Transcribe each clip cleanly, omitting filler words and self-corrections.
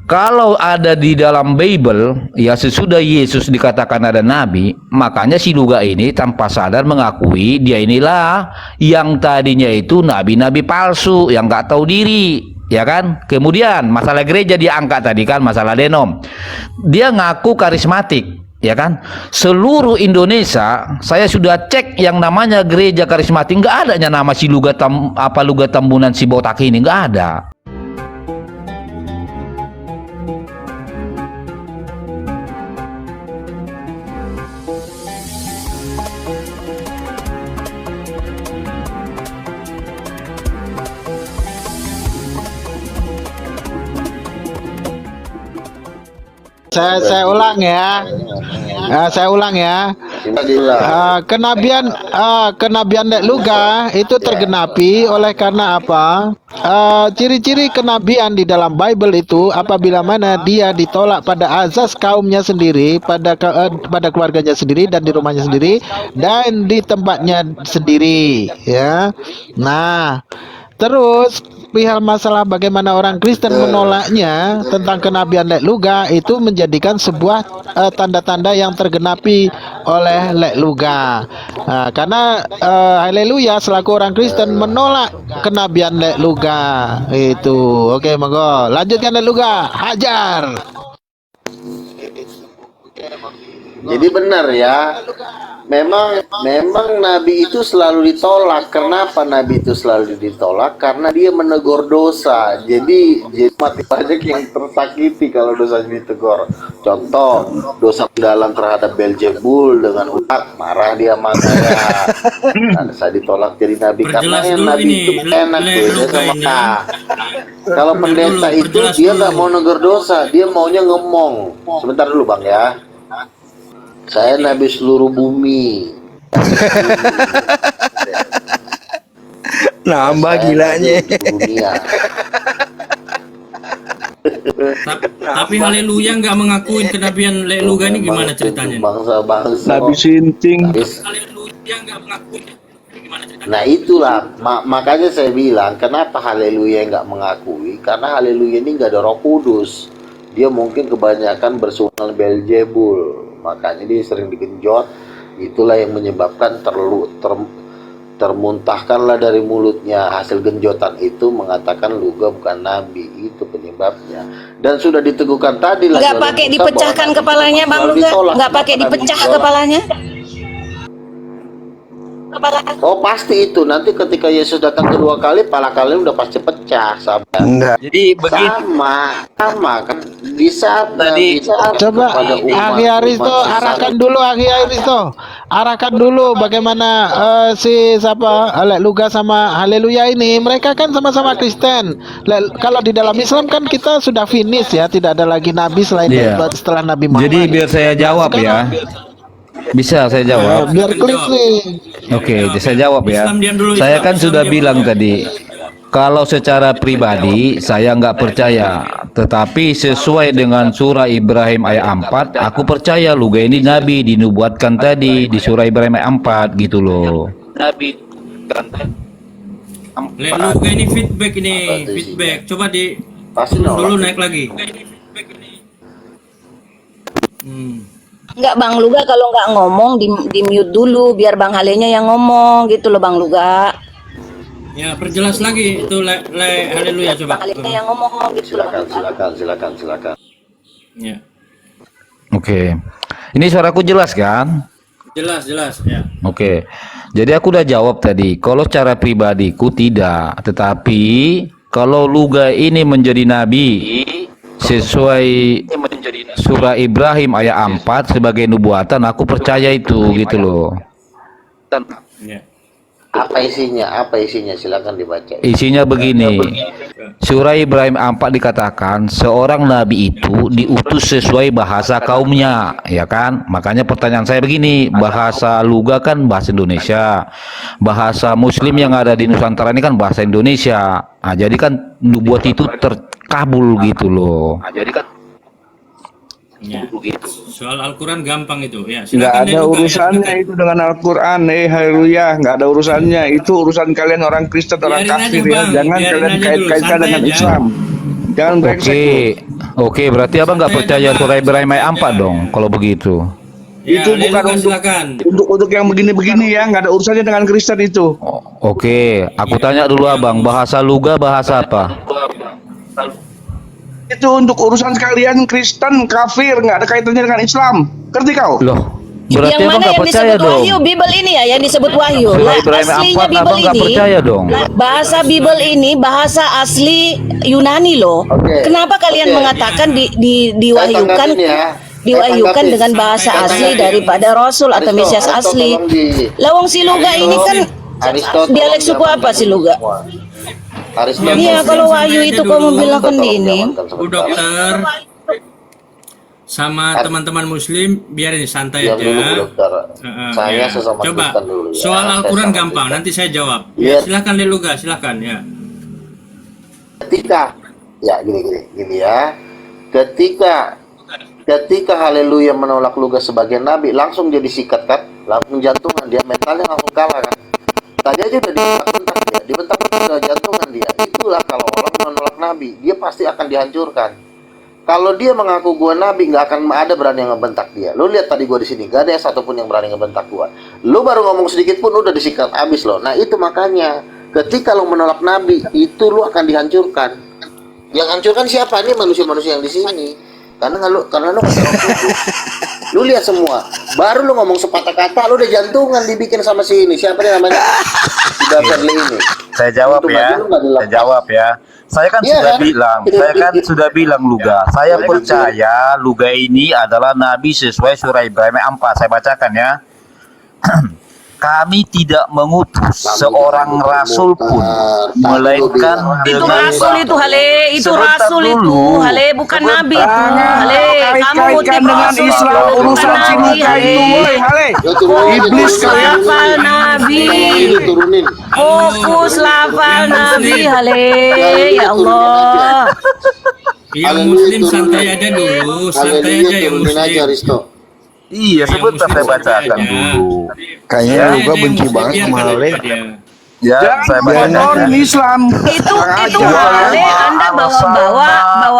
Kalau ada di dalam Bible, ya sesudah Yesus dikatakan ada nabi, makanya si Luga ini tanpa sadar mengakui dia inilah yang tadinya itu nabi-nabi palsu yang nggak tahu diri, ya kan? Kemudian masalah gereja dia angkat tadi kan, masalah denom. Dia ngaku karismatik, ya kan? Seluruh Indonesia saya sudah cek yang namanya gereja karismatik, nggak adanya nama si Luga Luga Tambunan si botak ini, nggak ada. Saya ulang ya. Saya ulang ya. Kenabian Lek Luga itu tergenapi oleh karena apa? Ciri-ciri kenabian di dalam Bible itu apabila mana dia ditolak pada azas kaumnya sendiri, pada keluarganya sendiri dan di rumahnya sendiri dan di tempatnya sendiri, ya. Nah, terus perihal masalah bagaimana orang Kristen menolaknya tentang kenabian Lek Luga itu menjadikan sebuah tanda-tanda yang tergenapi oleh Lek Luga. Karena haleluya selaku orang Kristen menolak kenabian Lek Luga itu. Oke, monggo lanjutkan Lek Luga, hajar. Jadi benar ya. Memang nabi itu selalu ditolak. Kenapa nabi itu selalu ditolak? Karena dia menegur dosa. Jadi mati banyak yang tersakiti kalau dosanya ditegur. Contoh, dosa mendalam terhadap Beelzebul dengan utak, marah dia makanya. Nah, saya ditolak jadi nabi karena yang nabi itu enak tuh ya sama. Kalau pendeta itu dia nggak mau negur dosa, dia maunya ngomong. Sebentar dulu bang ya. Saya nabi seluruh bumi. Nambah gilanya. Tapi haleluya nggak mengakuin kenabian Lek Luga ini gimana ceritanya? Bangsa-bangsa. Nabi Sinting. Haleluya nggak mengakuin. Gimana ceritanya? Nah itulah makanya saya bilang kenapa haleluya nggak mengakui, karena haleluya ini nggak ada Roh Kudus. Dia mungkin kebanyakan bersunal Beelzebul. Makanya dia sering digenjot. Itulah yang menyebabkan termuntahkanlah dari mulutnya hasil genjotan itu mengatakan Luga bukan nabi. Itu penyebabnya. Dan sudah diteguhkan tadi lah. Nggak pakai dipecahkan kepalanya Bang Luga? Nggak pakai dipecah kepalanya? Oh pasti itu. Nanti ketika Yesus datang kedua kali, pala kalian udah pasti pecah, sahabat. Enggak. Jadi begitu. Sama kan. Bisa tadi. Coba Aki Aristo arahkan dulu, Aki Aristo arahkan dulu bagaimana si siapa Lek Luga sama haleluya ini, mereka kan sama-sama Kristen. Kalau di dalam Islam kan kita sudah finish ya, tidak ada lagi nabi selain setelah Nabi Muhammad. Jadi biar saya jawab ya. Bisa saya jawab? Biar klik nih. Oke, saya jawab ya. Saya kan sudah bilang tadi, kalau secara pribadi saya nggak percaya, tetapi sesuai dengan surah Ibrahim ayat 4, aku percaya Luga ini nabi dinubuatkan tadi di surah Ibrahim ayat 4 gitu loh. Nabi Lek Luga ini feedback. Coba di dulu naik lagi. Enggak Bang Luga, kalau nggak ngomong di mute dulu biar Bang Halenya yang ngomong gitu loh Bang Luga. Ya, perjelas lagi itu le haleluya coba. Bang Halenya yang ngomong gitu loh. Silakan. Ya. Oke. Ini suaraku jelas kan? Jelas ya. Oke. Jadi aku udah jawab tadi, kalau cara pribadiku tidak, tetapi kalau Luga ini menjadi nabi sesuai surah Ibrahim ayat 4 sebagai nubuatan, aku percaya itu gitu loh. Ya. Apa isinya? Silakan dibaca. Isinya begini. Surah Ibrahim 4 dikatakan seorang nabi itu diutus sesuai bahasa kaumnya, ya kan? Makanya pertanyaan saya begini, bahasa Luga kan bahasa Indonesia. Bahasa Muslim yang ada di Nusantara ini kan bahasa Indonesia. Nah, jadi kan nubuat itu terkabul gitu loh. Nah, jadi kan Ya. Soal Al-Quran gampang itu ya. Nggak ada urusannya itu dengan Al-Quran. Haleluya, nggak ada urusannya. Itu urusan kalian orang Kristen, orang kafir ya. Jangan kalian kait-kaitkan dengan Islam. Jangan brengsek lu. Oke, berarti abang nggak percaya surah Ibrahim ayat 4 dong, kalau begitu. Ya, Itu bukan Leluga, untuk silakan. untuk yang begini-begini ya, nggak ada urusannya dengan Kristen itu. Oke, aku tanya dulu abang, bahasa luga bahasa apa? Itu untuk urusan kalian Kristen, kafir, nggak ada kaitannya dengan Islam. Ngerti kau? Loh, berarti Yang abang mana nggak yang percaya disebut dong? Wahyu, Bible ini ya, yang disebut Wahyu. Surah Lah, Ibrahim ayat aslinya 4 Bible abang nggak ini, percaya dong? bahasa Bible ini bahasa asli Yunani loh. Oke. Kenapa kalian Oke. mengatakan Saya diwahyukan tanggapin ya. diwahyukan Saya dengan tanggapin. bahasa Saya asli tanggapin. daripada Rasul atau Aristo, Mesias Aristo, asli? tolong di- Lawang si Luga ini kan Aristo, dialek tolong suku apa diamankan si dulu Luga? semua. Aristo, Yang Iya, Muslim kalau santai Wahyu aja itu dulu. kamu bilang Aristo, kan tolong ini. diamankan Bu sebentar. dokter sama teman-teman Muslim biarin santai Diam aja. dulu Bu Dokter. Saya Ya. sesama Coba Kristen dulu ya. soal Saya Al-Quran sama gampang, Kristen. nanti saya jawab. Iya. Silakan Leluga, silakan ya. Ketika ya gini ya. Ketika Haleluya menolak Luga sebagai nabi, langsung jadi sikat kan, langsung jantungan dia, mentalnya langsung kalah kan. Tadi aja udah dibentak-bentak udah jantungan dia. Itulah kalau orang menolak nabi, dia pasti akan dihancurkan. Kalau dia mengaku gua nabi, nggak akan ada berani yang ngebentak dia. Lu lihat tadi gua di sini, gak ada yang satupun yang berani ngebentak gua. Lu baru ngomong sedikit pun udah disikat abis lo. Nah itu makanya, ketika lu menolak nabi, itu lu akan dihancurkan. Yang hancurkan siapa? Ini manusia-manusia yang di sini. Karena lu kata orang kudus. Lu lihat semua. Baru lu ngomong sepatah kata, lu udah jantungan dibikin sama si ini. Siapa dia namanya? Si Beverly ini. Saya jawab Untung ya. aja lu nggak dilepas. Saya jawab ya. Saya kan Iya sudah kan? bilang, saya kan sudah bilang Luga. Saya percaya Luga ini adalah nabi sesuai surah Ibrahim 4. Saya bacakan ya. Kami tidak mengutus seorang rasul pun, melainkan Itu dengan rasul itu Hale, itu Sebentar rasul itu dulu. Hale, bukan Sebentar. nabi itu Hale. Kamu Kait-kaitkan ngutip dengan rasul Islam itu bukan urusan si nabi Luga Hale. itu, woi, hale. Ya, turunin, Iblis turunin, kalian. Lafal nabi, turunin. fokus lafal nabi Hale, ya Allah. Yang Haleluya, Muslim turunin. santai aja dulu, santai Haleluya, aja yang turunin aja Muslim. Risto. Iya, Yang sebentar Muslim saya santai bacakan aja. dulu. Kayaknya Santai Luga aja yang benci Muslim, banget biarkan sama aja Hale. dia. Ya, Jangan saya bacakan. kotorin Islam. Itu Aja. Hale, Anda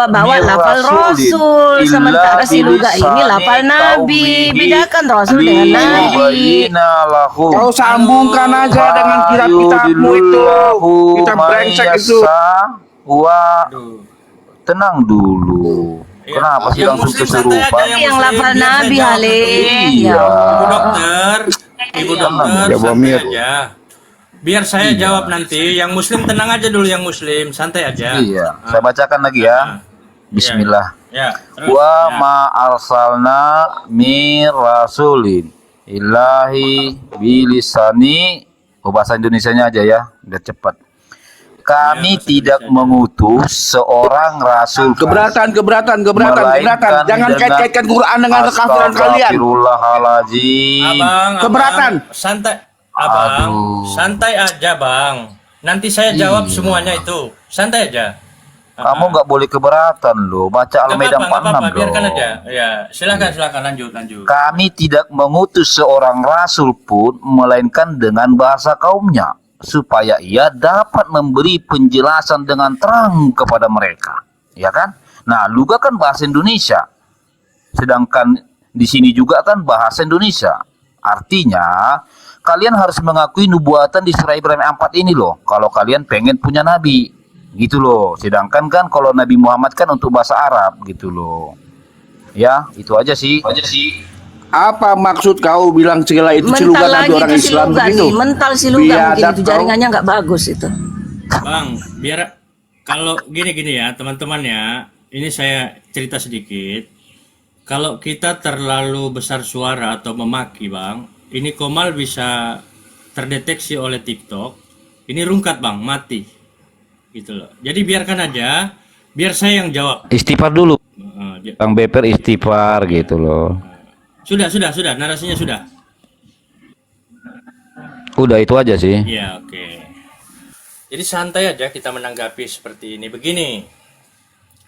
bawa lafal rasul, sementara si Luga ini lafal nabi. Bedakan rasul dengan nabi. Kau sambungkan aja dengan kitab-kitabmu itu. Kita brengsek itu. Aduh. Tenang dulu. Kenapa sih Yang langsung Muslim santai aja, kesurupan? yang Yang Muslim, lafal biar saya nabi jawab Hale. dulu. Ya Ibu dokter, Ibu dokter, Ya, Bu santai Amir. aja. Biar saya jawab nanti. Yang Muslim tenang aja dulu, yang Muslim santai aja. Iya, saya bacakan lagi ya. Bismillah. Ya. Terus, Wa ya. ma arsalna mir rasulin ilahi bilisani. Bahasa Indonesianya aja ya, biar cepat. Kami bahasa tidak Indonesia aja. mengutus seorang rasul. Keberatan. Melainkan Jangan dengan kait-kaitkan Quran dengan kekafiran kalian. Astagfirullahaladzim. Abang, Keberatan. santai. Abang, Aduh. santai aja, Bang. Nanti saya jawab semuanya itu. Santai aja. Kamu nggak boleh keberatan loh. Baca Nggak Al-Maidah apa-apa, 46 nggak apa-apa, biarkan dong. aja. Ya, silakan lanjut. Kami tidak mengutus seorang rasul pun, melainkan dengan bahasa kaumnya, supaya ia dapat memberi penjelasan dengan terang kepada mereka. Ya kan? Nah, Luga kan bahasa Indonesia. Sedangkan di sini juga kan bahasa Indonesia. Artinya, kalian harus mengakui nubuatan di surah Ibrahim 4 ini loh. Kalau kalian pengen punya nabi. Gitu loh. Sedangkan kan kalau Nabi Muhammad kan untuk bahasa Arab gitu loh. Ya, itu aja sih. Apa maksud kau bilang segala itu si Luga Mental tadi lagi orang tuh si Islam Luga begitu? nih, mental si Luga mungkin Biadab itu kau. jaringannya nggak bagus itu. Bang, biar kalau gini ya, teman-teman ya. Ini saya cerita sedikit. Kalau kita terlalu besar suara atau memaki, Bang, ini Komal bisa terdeteksi oleh TikTok. Ini rungkat, Bang, mati. Gitu loh. Jadi biarkan aja, biar saya yang jawab. Istighfar dulu. Dia- Bang Beper istighfar gitu loh. Sudah, narasinya sudah. Udah itu aja sih. Iya, oke. Jadi santai aja kita menanggapi seperti ini. Begini.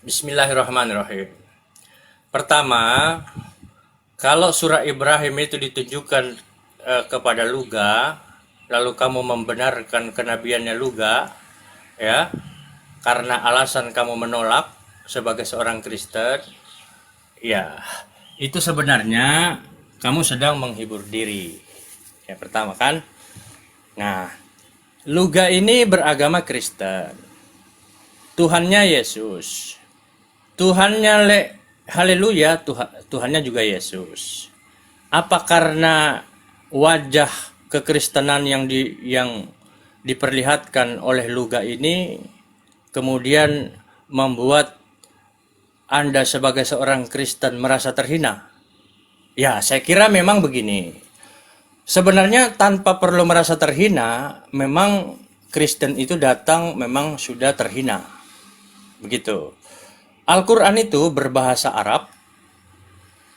Bismillahirrahmanirrahim. Pertama, kalau surah Ibrahim itu ditunjukkan kepada Luga, lalu kamu membenarkan kenabiannya Luga, ya, karena alasan kamu menolak, sebagai seorang Kristen, ya itu sebenarnya kamu sedang menghibur diri. Yang pertama kan. Nah, Luga ini beragama Kristen. Tuhannya Yesus. Tuhannya haleluya, Tuhannya juga Yesus. Apa karena wajah kekristenan yang diperlihatkan oleh Luga ini kemudian membuat Anda sebagai seorang Kristen merasa terhina? Ya, saya kira memang begini. Sebenarnya tanpa perlu merasa terhina, memang Kristen itu datang memang sudah terhina. Begitu. Al-Quran itu berbahasa Arab,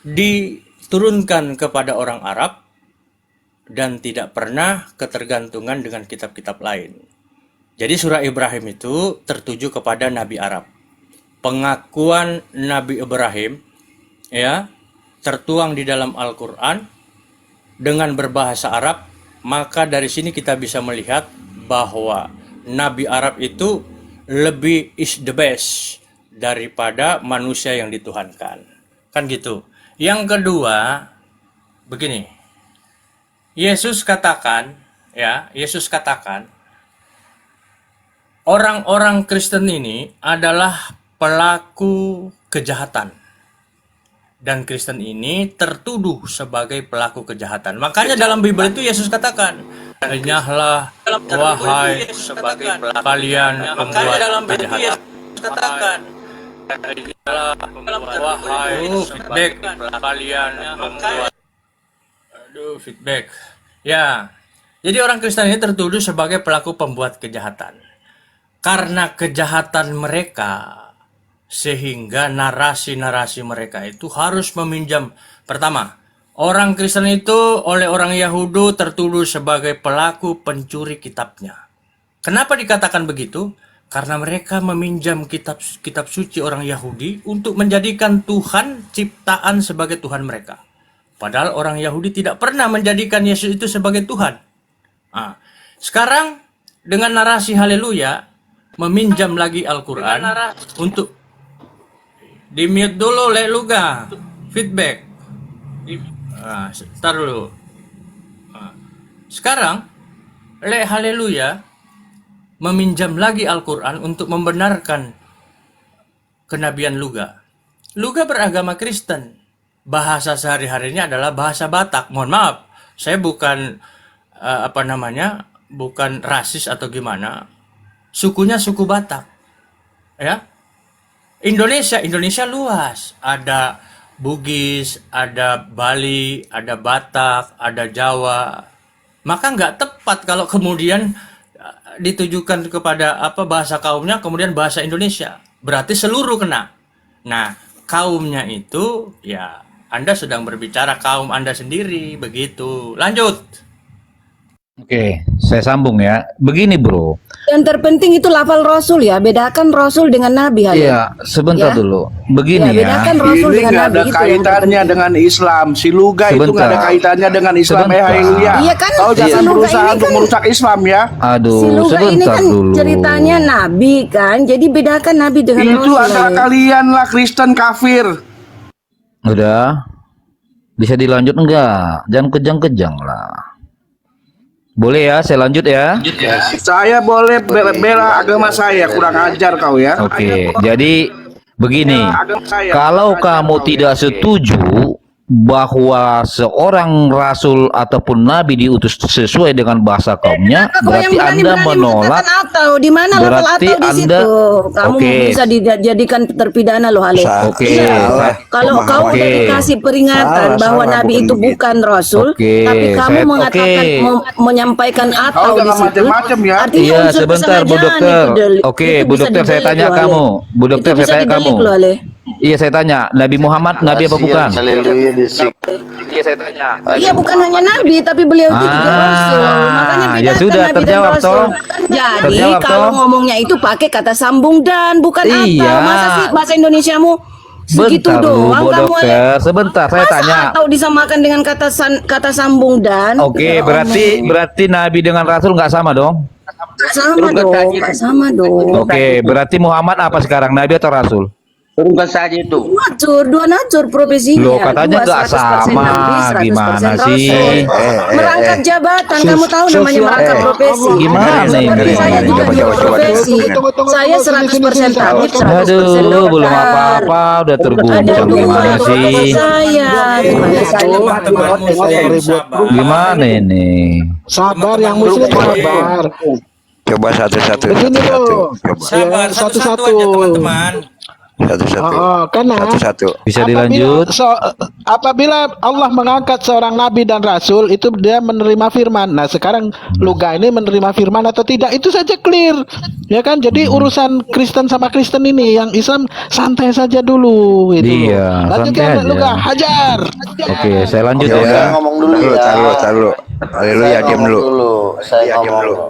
diturunkan kepada orang Arab, dan tidak pernah ketergantungan dengan kitab-kitab lain. Jadi surah Ibrahim itu tertuju kepada Nabi Arab. Pengakuan Nabi Ibrahim ya tertuang di dalam Al-Quran dengan berbahasa Arab, maka dari sini kita bisa melihat bahwa Nabi Arab itu lebih is the best daripada manusia yang dituhankan. Kan gitu. Yang kedua, begini. Yesus katakan orang-orang Kristen ini adalah pelaku kejahatan. Dan Kristen ini tertuduh sebagai pelaku kejahatan. Makanya dalam Bible itu Yesus katakan, "Enyahlah wahai sebagai kalian pembuat kejahatan." Katakan, "Wahai feedback kalian pembuat." Aduh, feedback. Ya. Jadi orang Kristen ini tertuduh sebagai pelaku pembuat kejahatan. Karena kejahatan mereka, sehingga narasi-narasi mereka itu harus meminjam. Pertama, orang Kristen itu oleh orang Yahudi tertuduh sebagai pelaku pencuri kitabnya. Kenapa dikatakan begitu? Karena mereka meminjam kitab suci orang Yahudi untuk menjadikan Tuhan ciptaan sebagai Tuhan mereka. Padahal orang Yahudi tidak pernah menjadikan Yesus itu sebagai Tuhan. Nah, sekarang dengan narasi haleluya, meminjam lagi Al-Quran untuk di-mute dulu, Luga. Feedback. Ntar dulu. Sekarang, haleluya, meminjam lagi Al-Quran untuk membenarkan kenabian Luga. Luga beragama Kristen. Bahasa sehari-harinya adalah bahasa Batak. Mohon maaf, saya bukan bukan rasis atau gimana. Sukunya suku Batak. Ya. Indonesia luas. Ada Bugis, ada Bali, ada Batak, ada Jawa. Maka nggak tepat kalau kemudian ditujukan kepada bahasa kaumnya, kemudian bahasa Indonesia. Berarti seluruh kena. Nah, kaumnya itu ya Anda sedang berbicara kaum Anda sendiri, begitu. Lanjut. Oke, saya sambung ya. Begini bro. Yang terpenting itu lafal Rasul ya. Bedakan Rasul dengan Nabi. Iya, sebentar Ya. dulu. Begini ya. Bedakan Rasul Ini dengan nggak Nabi ada itu yang kaitannya terpenting. dengan Islam. Si Luga itu nggak ada Sebentar. kaitannya dengan Islam. Sebentar. Haleluya. Iya kan, Kau si jangan Luga berusaha ini untuk kan- merusak Islam ya. Aduh, Si Luga ini sebentar kan dulu. ceritanya Nabi kan. Jadi bedakan Nabi dengan Itu Rasul. antara Ale. kalian lah Kristen kafir. Udah. Bisa dilanjut enggak? Jangan kejang-kejang lah. Boleh ya, saya lanjut ya. Saya boleh bela agama saya. Kurang ajar kau ya. Oke, jadi begini. Bela agama saya. Kalau Kurang ajar kamu kau ya. tidak setuju bahwa seorang rasul ataupun nabi diutus sesuai dengan bahasa kaumnya, Kau yang berarti Anda berani-berani menolak. mengatakan atau di mana lafal Berarti atau di Anda- situ? Kamu Oke. bisa dijadikan terpidana loh, Ale. Oke. Iya. Kalau kau Oke. udah dikasih peringatan bahwa Nabi itu bukan Rasul, Oke, tapi kamu saya- mengatakan oke. menyampaikan atau Kau di jangan situ, macam-macam ya. artinya Iya, unsur sebentar Bu kesengajaan Dokter. itu, Del. Oke, Itu Bu bisa Dokter saya didelik tanya loh, Ale. kamu. Bu Dokter Itu saya bisa tanya didelik kamu. loh, Ale. Iya, saya tanya, Nabi Muhammad nabi apa bukan? Haleluya disik. Iya, saya tanya. Iya, bukan hanya Nabi, tapi beliau itu juga Rasul. Makanya ya bedakan sudah, Nabi dan terjawab, Rasul. toh. Jadi Terjawab, kalau toh. ngomongnya itu pakai kata sambung dan bukan Iya. atau. Masa sih bahasa Indonesiamu segitu Bentar, doang Bu kamu, Ale? Dokter. Sebentar, saya Masa tanya. atau disamakan dengan kata sambung dan? Oke, Ya berarti Nabi dengan Rasul nggak sama dong? nggak sama dong, nggak sama dong. Oke, berarti Muhammad apa sekarang, Nabi atau Rasul? Turunkan saja itu. Dua natur profesinya. Loh, katanya Dua, nggak 100% sama. Nabi, 100% Gimana Rasul. sih? Merangkap jabatan, kamu tahu namanya merangkap profesi. Gimana Seperti ini? saya juga Coba, dua coba, coba. profesi. Saya 100% tabib, 100% Aduh, dokter. belum apa-apa udah Ada terguncang dua gimana profesi sih? saya. Gimana saya? Teman-teman muslim sabar. Gimana ini? Sabar yang muslim sabar. Coba satu-satu. Begini loh. Sabar, Ya, satu-satu aja teman-teman. Satu-satu. Karena Satu-satu. Bisa dilanjut? Apabila Allah mengangkat seorang nabi dan rasul, itu dia menerima firman. Nah, sekarang Luga ini menerima firman atau tidak, itu saja clear. Ya kan? Jadi urusan Kristen sama Kristen ini, yang Islam santai saja dulu gitu. Iya, Lanjut santai ya, aja. Luga, hajar. Oke, saya lanjut Oke, ya. saya ngomong dulu ya. Taruh. Haleluya, diam dulu.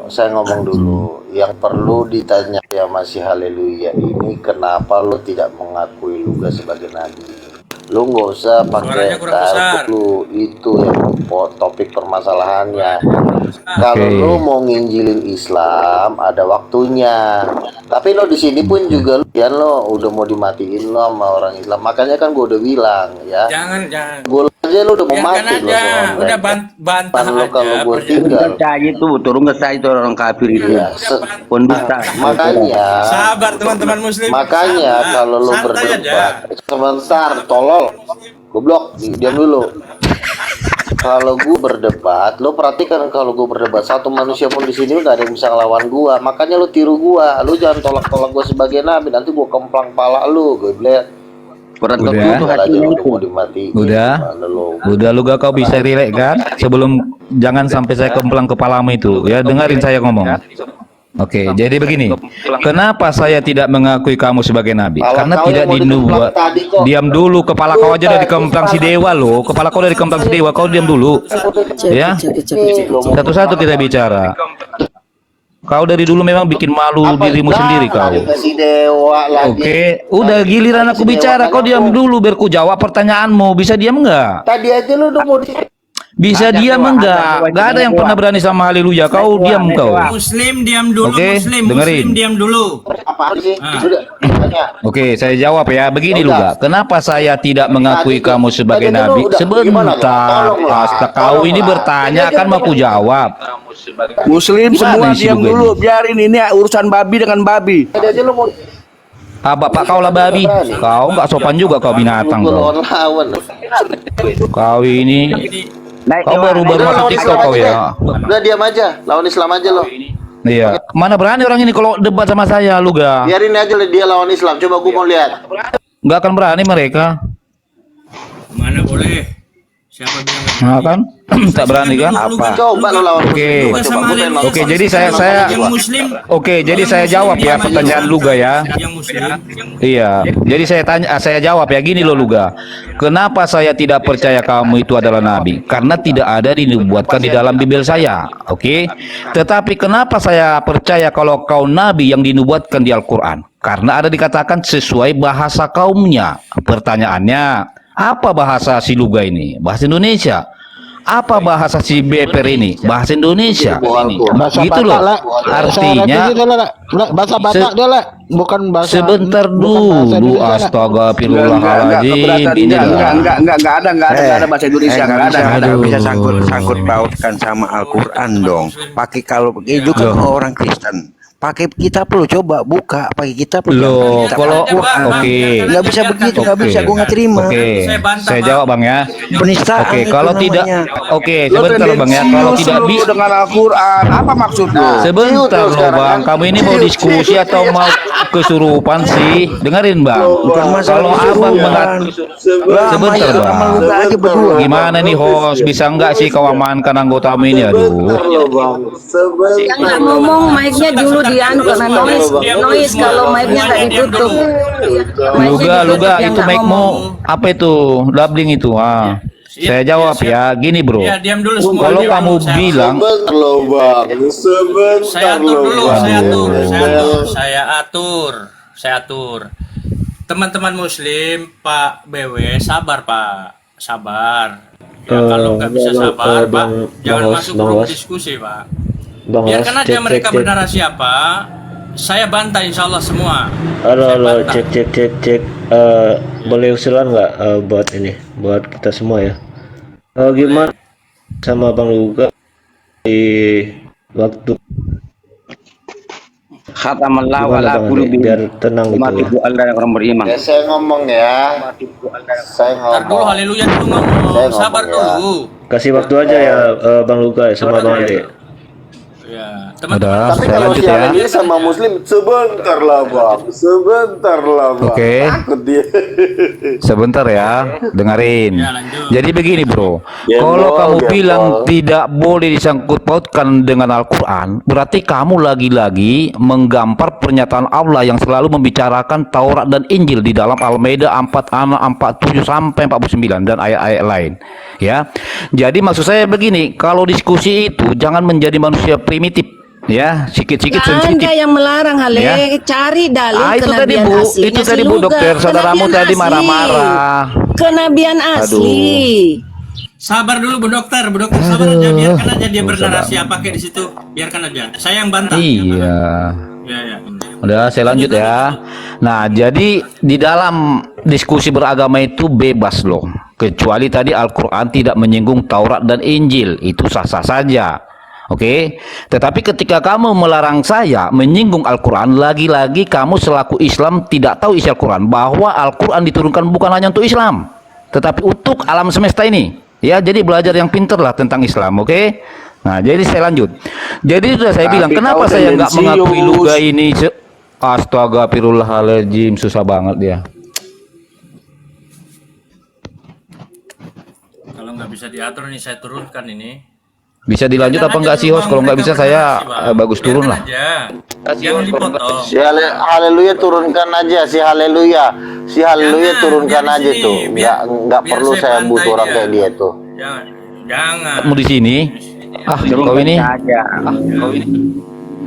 Saya ngomong dulu. Yang perlu ditanya ya masih haleluya ini, kenapa lo tidak mengakui Luga sebagai nabi? Lu nggak usah pakai Suaranya kurang besar. lu, itu yang topik permasalahannya. Kalau Oke. lu mau nginjilin Islam ada waktunya. Tapi lo di sini pun juga lo udah mau dimatiin lo sama orang Islam. Makanya kan gua udah bilang ya. Jangan. Gua aja lo udah mau Biarkan mati lo aja. sama Udah mereka. bantah Pan lo kalau aja. gua tinggal. Turunkan saja itu. Turunkan saja itu orang kafir itu. Ya, Pendusta. makanya Sabar teman-teman muslim. makanya Sabar. kalau lo Santai aja. berdebat sebentar, tolol, goblok, diam dulu. Kalau gue berdebat, lo perhatikan kalau gue berdebat, satu manusia pun di sini nggak ada yang bisa ngelawan gue. Makanya lo tiru gue, lo jangan tolak-tolak gue sebagai nabi. Nanti gue kemplang pala lo, gue bilang. Kurang Udah. tertutup Aja hatinya lo itu. mau dimati. Udah. Udah Luga, kau bisa rileks kan? Sebelum jangan sampai saya kemplang kepalamu itu. Ya, dengerin saya ngomong. Oke, jadi begini. Kenapa saya tidak mengakui kamu sebagai nabi? Kalau Karena kau tidak yang mau dinubuat. dikemplang tadi kok. Diam dulu, kepala kau aja dari kemplang si dewa lo. Kepala kau dari kemplang si dewa, kau diam dulu. Ya. Satu-satu kita bicara. Kau dari dulu memang bikin malu dirimu sendiri kau. Si dewa lagi. Oke, udah giliran aku bicara, kau diam dulu biar ku jawab pertanyaanmu. Bisa diam enggak? Tadi aja lo udah mau Bisa diam enggak? Enggak ada yang pernah berani sama haleluya. Kau diam kau. Muslim diam dulu. Oke, Muslim dengerin. diam dulu. apa sih? Ah. Udah, tanya. Oke, saya jawab ya. Begini Luga, kenapa saya tidak mengakui kamu sebagai Tadi nabi? udah, gimana, Bang? Sebentar, Tolonglah, Asta, kau ini tolonglah. bertanya kan mau ku jawab. Muslim Gimana semua isi diam Luga dulu. ini? Biarin ini urusan babi dengan babi. Tadi aja lo mau Ah, bapak kau lah babi. Kau nggak sopan juga kau binatang kau. lawan. Kau ini, Naik kau baru Udah, masuk lawan TikTok Islam kau aja ya. deh. Udah diam aja, lawan Islam aja lo. Iya. Mana berani orang ini kalau debat sama saya, Luga? Biarin aja dia lawan Islam. Coba gue mau lihat. Nggak akan berani mereka. Mana boleh? Siapa bilang nggak Nah, berani? kan? Tak berani kan? Luga. Coba lo lawan Oke. Muslim. Luga Coba sama gue pengen haleluya. lawan. Oke, jadi saya Yang muslim. Oke, jadi Yang saya muslim jawab ya diam aja. pertanyaan Luga ya. Yang muslim. Iya, jadi saya jawab ya gini loh Luga. Kenapa saya tidak percaya kamu itu adalah nabi? Karena tidak ada dinubuatkan di dalam Bible saya. Oke. Tetapi kenapa saya percaya kalau kau nabi yang dinubuatkan di Al-Qur'an? Karena ada dikatakan sesuai bahasa kaumnya. Pertanyaannya, apa bahasa si Luga ini? Bahasa Indonesia. Apa bahasa si Beper ini? Bahasa Indonesia. Bahasa Gitu Batak loh. lah. Artinya Bahasa Batak dia lah, bukan bahasa. sebentar bukan bahasa dulu, Indonesia lah. astagfirullahaladzim, keberatan ini tidak, lah. enggak ada bahasa Indonesia, enggak ada. Aduh. Bisa sangkut pautkan sama Al-Quran dong. Pakai kalau itu kan orang Kristen. Pakai kitab lo, coba buka pakai kitab lo. Loh, Kitab kalau Al-Quran. oke, Nggak bisa begitu, nggak bisa, gue nggak terima. Oke, Saya bantah, saya Bang. jawab bang ya. Penistaan Oke, itu kalau tidak, namanya. oke, Lo sebentar bang ya. Kalau tendensius tidak lu bisa, dengan Al-Quran, apa maksud lu? sebentar loh bang. Kamu ini mau diskusi atau mau kesurupan sih? Dengerin bang. Bukan masalah Kalau abang kesurupan. mengat, sebentar Sama bang. Luga aja berdua. Gimana nih host? Bisa nggak sih kau amankan anggota ini? Aduh. Yang nggak ngomong mic-nya dulu dianu karena noise kalau mic-nya nggak ditutup. Mic-nya Luga, ditutup, yang itu nggak mic-mu ngomong. apa itu? Doubling itu. Ah. Saya jawab ya, gini bro. Ya, diam dulu semua. Kalau Diam kamu dulu. Saya- bilang, Sebentar lo bang, saya sebentar atur lo dulu, bang. saya atur. Teman-teman muslim, Pak BW, sabar Pak, sabar. Ya, kalau nggak bisa sabar, Pak, jangan masuk ke diskusi, Pak. Biarkan aja mereka bernarasi apa, Saya bantah insya Allah semua. Halo, Saya halo, bantah. cek. Boleh usulan nggak buat ini, buat kita semua ya? Gimana sama Bang Luga di waktu Khatamallahu gimana ala Bang Ade? qulubi Biar tenang ma gitu ya. tubuh Allah orang beriman. Ya saya ngomong ya. Saya Ntar dulu ngomong. haleluya dulu ngomong. Saya Sabar ngomong ya. dulu. Kasih waktu aja ya Bang Luga ya, sama Bang Ade. Ya, Udah, teman-teman. Tapi saya kalau lanjut si ya. Haleluya sama Muslim sebentar lah bang, sebentar lah bang. Oke. Takut dia. Sebentar ya, dengerin. Ya, lanjut. Jadi begini bro, Gembol, kalau kamu gembol. bilang tidak boleh disangkut pautkan dengan Al-Quran, berarti kamu lagi-lagi menggampar pernyataan Allah yang selalu membicarakan Taurat dan Injil di dalam Al-Maidah 47 sampai 49 dan ayat-ayat lain. Ya, jadi maksud saya begini, kalau diskusi itu jangan menjadi manusia primitif. Ya, sikit-sikit Gak sensitif. ada yang melarang Hale, Ya. cari dalil Itu tadi kenabian Bu, aslinya itu si tadi Bu Luga. dokter, saudaramu Kenabian tadi asli. marah-marah. Kenabian asli. Sabar dulu Bu Dokter sabar aja, biarkan aja dia bernarasi apa kayak di situ, biarkan aja. Saya yang bantah. Iya. Ya. Udah, saya lanjut ya. Nah, jadi di dalam diskusi beragama itu bebas loh. Kecuali tadi Al-Quran tidak menyinggung Taurat dan Injil, itu sah-sah saja. Oke, tetapi ketika kamu melarang saya menyinggung Al-Quran, lagi-lagi kamu selaku Islam tidak tahu isi Al-Quran, bahwa Al-Quran diturunkan bukan hanya untuk Islam, tetapi untuk alam semesta ini. Ya, jadi belajar yang pinter lah tentang Islam, oke? Nah, jadi saya lanjut. Jadi sudah saya bilang, kenapa saya nggak mengakui Luga ini? Astagfirullahaladzim, susah banget dia. Kalau nggak bisa diatur ini saya turunkan ini. Bisa dilanjut apa enggak sih host? Kalau nggak bisa saya bagus turun lah. Jangan dipotong. Si Haleluya turunkan aja, si Haleluya turunkan biar di aja sini, tuh. biar Nggak perlu saya bantai butuh orang dia. kayak dia tuh. Jangan. Kamu di sini? Kau ini?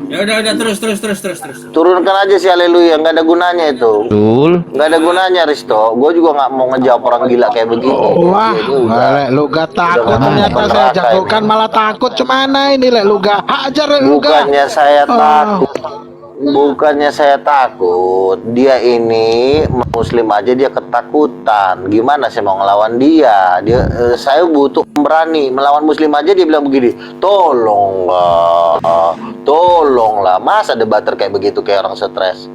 Ya udah terus. Turunkan aja si Haleluya, nggak ada gunanya itu. Betul. Nggak ada gunanya Risto. Gue juga nggak mau ngejawab orang gila kayak begini. Wah, Dia juga. Lek Luga takut Udah ternyata ngomong saya neraka jagokan ini. malah takut cemana ini Lek Luga. Hajar Lek Luga. Bukannya saya Oh. takut. Bukannya saya takut. Dia ini Muslim aja dia ketakutan. Gimana saya mau ngelawan dia? Saya butuh pemberani. Melawan Muslim aja dia bilang begini. Tolonglah. Masa debater kayak begitu kayak orang stres?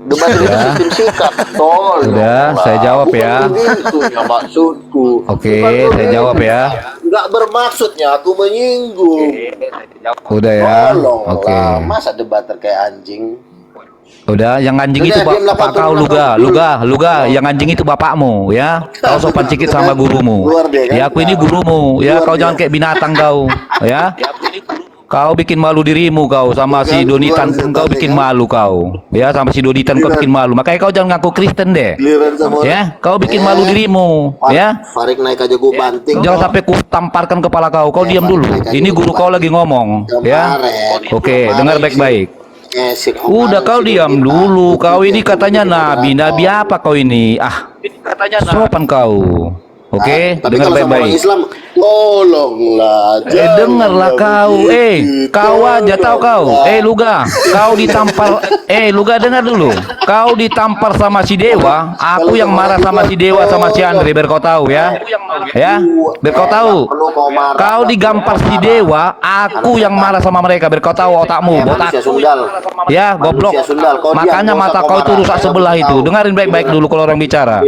Debater itu sistem sikap. Tolonglah. Udah, saya jawab ya. Bukan begitu ya maksudku. Oke, Bukan saya begitu. jawab ya. Nggak bermaksudnya aku menyinggung. Udah ya. Tolonglah. Oke. Masa debater kayak anjing? Udah, yang anjing Udah, itu diam lah, bapak Pak, kau, turun lah, Luga, yang anjing itu bapakmu, ya. Kau sopan sedikit sama gurumu. Luar dia, kan? Ya, aku ini gurumu, ya. Luar Kau dia. jangan kayak binatang kau, ya. Kau bikin malu dirimu kau sama si Bukan, Donitan luar pun kau dia, bikin kan? malu kau, ya. Sama si Donitan kau bikin malu. Makanya kau jangan ngaku Kristen deh, Giliran sama ya. Kau bikin malu dirimu, ya. Farik naik aja gue banting. Jangan sampai ku tamparkan kepala kau. Kau diam dulu. Ini guru kau lagi ngomong, ya. Oke, dengar baik-baik. Udah kau diam dulu. Kau ini katanya nabi. Nabi apa kau ini? Sopan kau. Oke, Tapi dengar kalau sama orang baik-baik. Islam, tolonglah. Dengarlah kau. Kau aja tahu kau. Luga, kau ditampar. Luga dengar dulu. Kau ditampar sama si Dewa. Aku yang marah sama si Dewa sama si Andre. Biar kau tahu ya. Ya, biar kau tahu. Kau digampar si Dewa. Aku yang marah sama mereka. Biar kau tahu otakmu. Botak. Manusia sundal. Ya, goblok. Manusia sundal. Kau diam, Makanya kau mata usah kau itu marah. rusak Saya sebelah belum itu. tahu. Dengarin baik-baik dulu kalau orang bicara.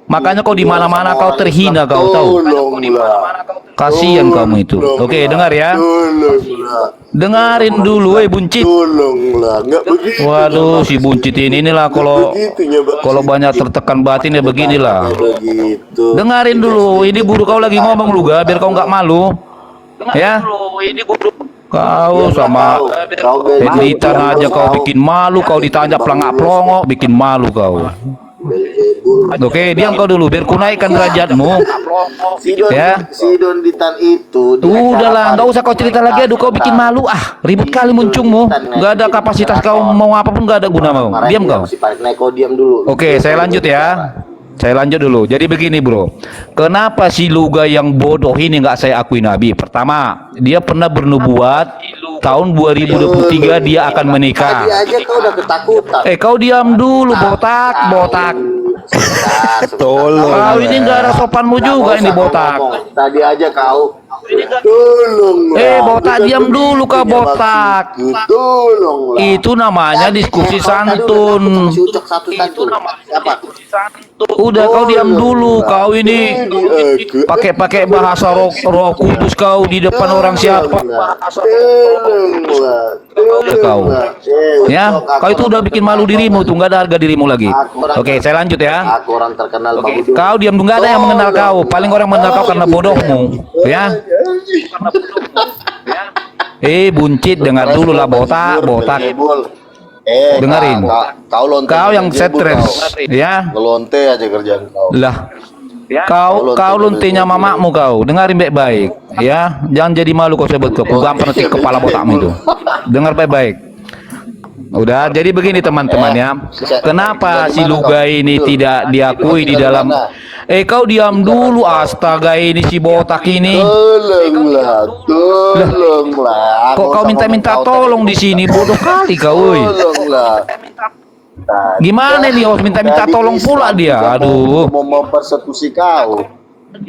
Makanya kau di mana-mana kau terhina kau tahu. Tolonglah. Kasihan kamu itu. Oke, dengar ya. Tolonglah. Dengarin dulu, buncit. Tolonglah. Nggak begitu. Waduh, si buncit ini inilah kalau Begitunya, Bang. kalau banyak tertekan batin ya beginilah. Begitu. Dengarin dulu, ini guru kau lagi ngomong Luga, biar kau nggak malu. Ya. Kau sama Kau beda. editan aja kau bikin malu, kau ditanya pelangak-pelongok, bikin malu kau. Oke, diam kau dulu, biar ku naikkan derajatmu. Ya. Si Don Ditan itu di Udahlah, acara nggak usah kau cerita lagi. Aduh, kau bikin malu. Ribut kali muncungmu. Nggak ada kapasitas kau mau apapun, nggak ada guna mau. Diam kau. Si Farik naik, kau diam dulu. Oke, saya lanjut ya. Saya lanjut dulu. Jadi begini bro, kenapa si Luga yang bodoh ini nggak saya akui nabi? Pertama, dia pernah bernubuat tahun 2023 dia akan menikah. Tadi aja kau udah ketakutan. Kau diam dulu, botak, botak. Tolong. Kau ini nggak ada sopanmu juga ini, botak. Tadi aja kau. Tolong. Botak, diam dulu kau, botak. Tolong. Itu namanya diskusi santun. Siapa? Udah, kau diam dulu. Kau ini pakai bahasa roh kudus kau di depan orang siapa? Udah kau. Ya, kau itu udah bikin malu dirimu tuh, nggak ada harga dirimu lagi. Oke, saya lanjut ya. Aku orang terkenal Bagudu. Kau diam dulu, nggak ada yang mengenal kau. Paling orang mengenal kau karena bodohmu, ya. Buncit, dengar dulu lah, botak, botak. Dengerin. Kau yang stres, ya. Ngelonte aja kerjaan kau. Lah, kau luntenya mamamu kau. Dengarin baik-baik, ya. Jangan jadi malu kau sebut kau. Gampang nanti kepala botakmu itu. Dengar baik-baik. Udah, jadi begini teman-teman ya. Kenapa si Luga ini tidak diakui di dalam? Kau diam dulu, astaga, ini si botak ini. Tolonglah. Kok kau minta-minta tolong di sini? Bodoh kali kau, woi. Tolonglah. Gimana nih, harus minta-minta tolong pula dia. Aduh. Mau mempersekusi kau.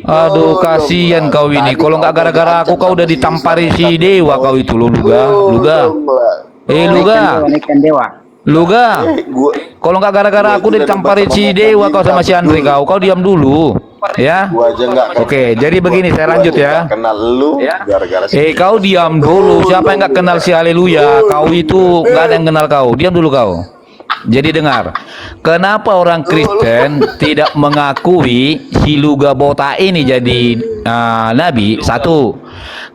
Aduh, kasihan kau ini. Kalau nggak gara-gara aku, kau udah ditampari si dewa kau itu, lo Luga. Luga. Luga. Luga. Kalau nggak gara-gara aku udah ditampari si dewa kau sama si Andre kau. Kau diam dulu, ya. Gua aja nggak. Oke, jadi begini, saya lanjut ya. Kenal lu gara-gara Kau diam dulu. Siapa yang nggak kenal si Haleluya? Kau itu nggak ada yang kenal kau. Diam dulu kau. Jadi dengar, kenapa orang Kristen tidak mengakui si Luga botak ini jadi nabi? Satu,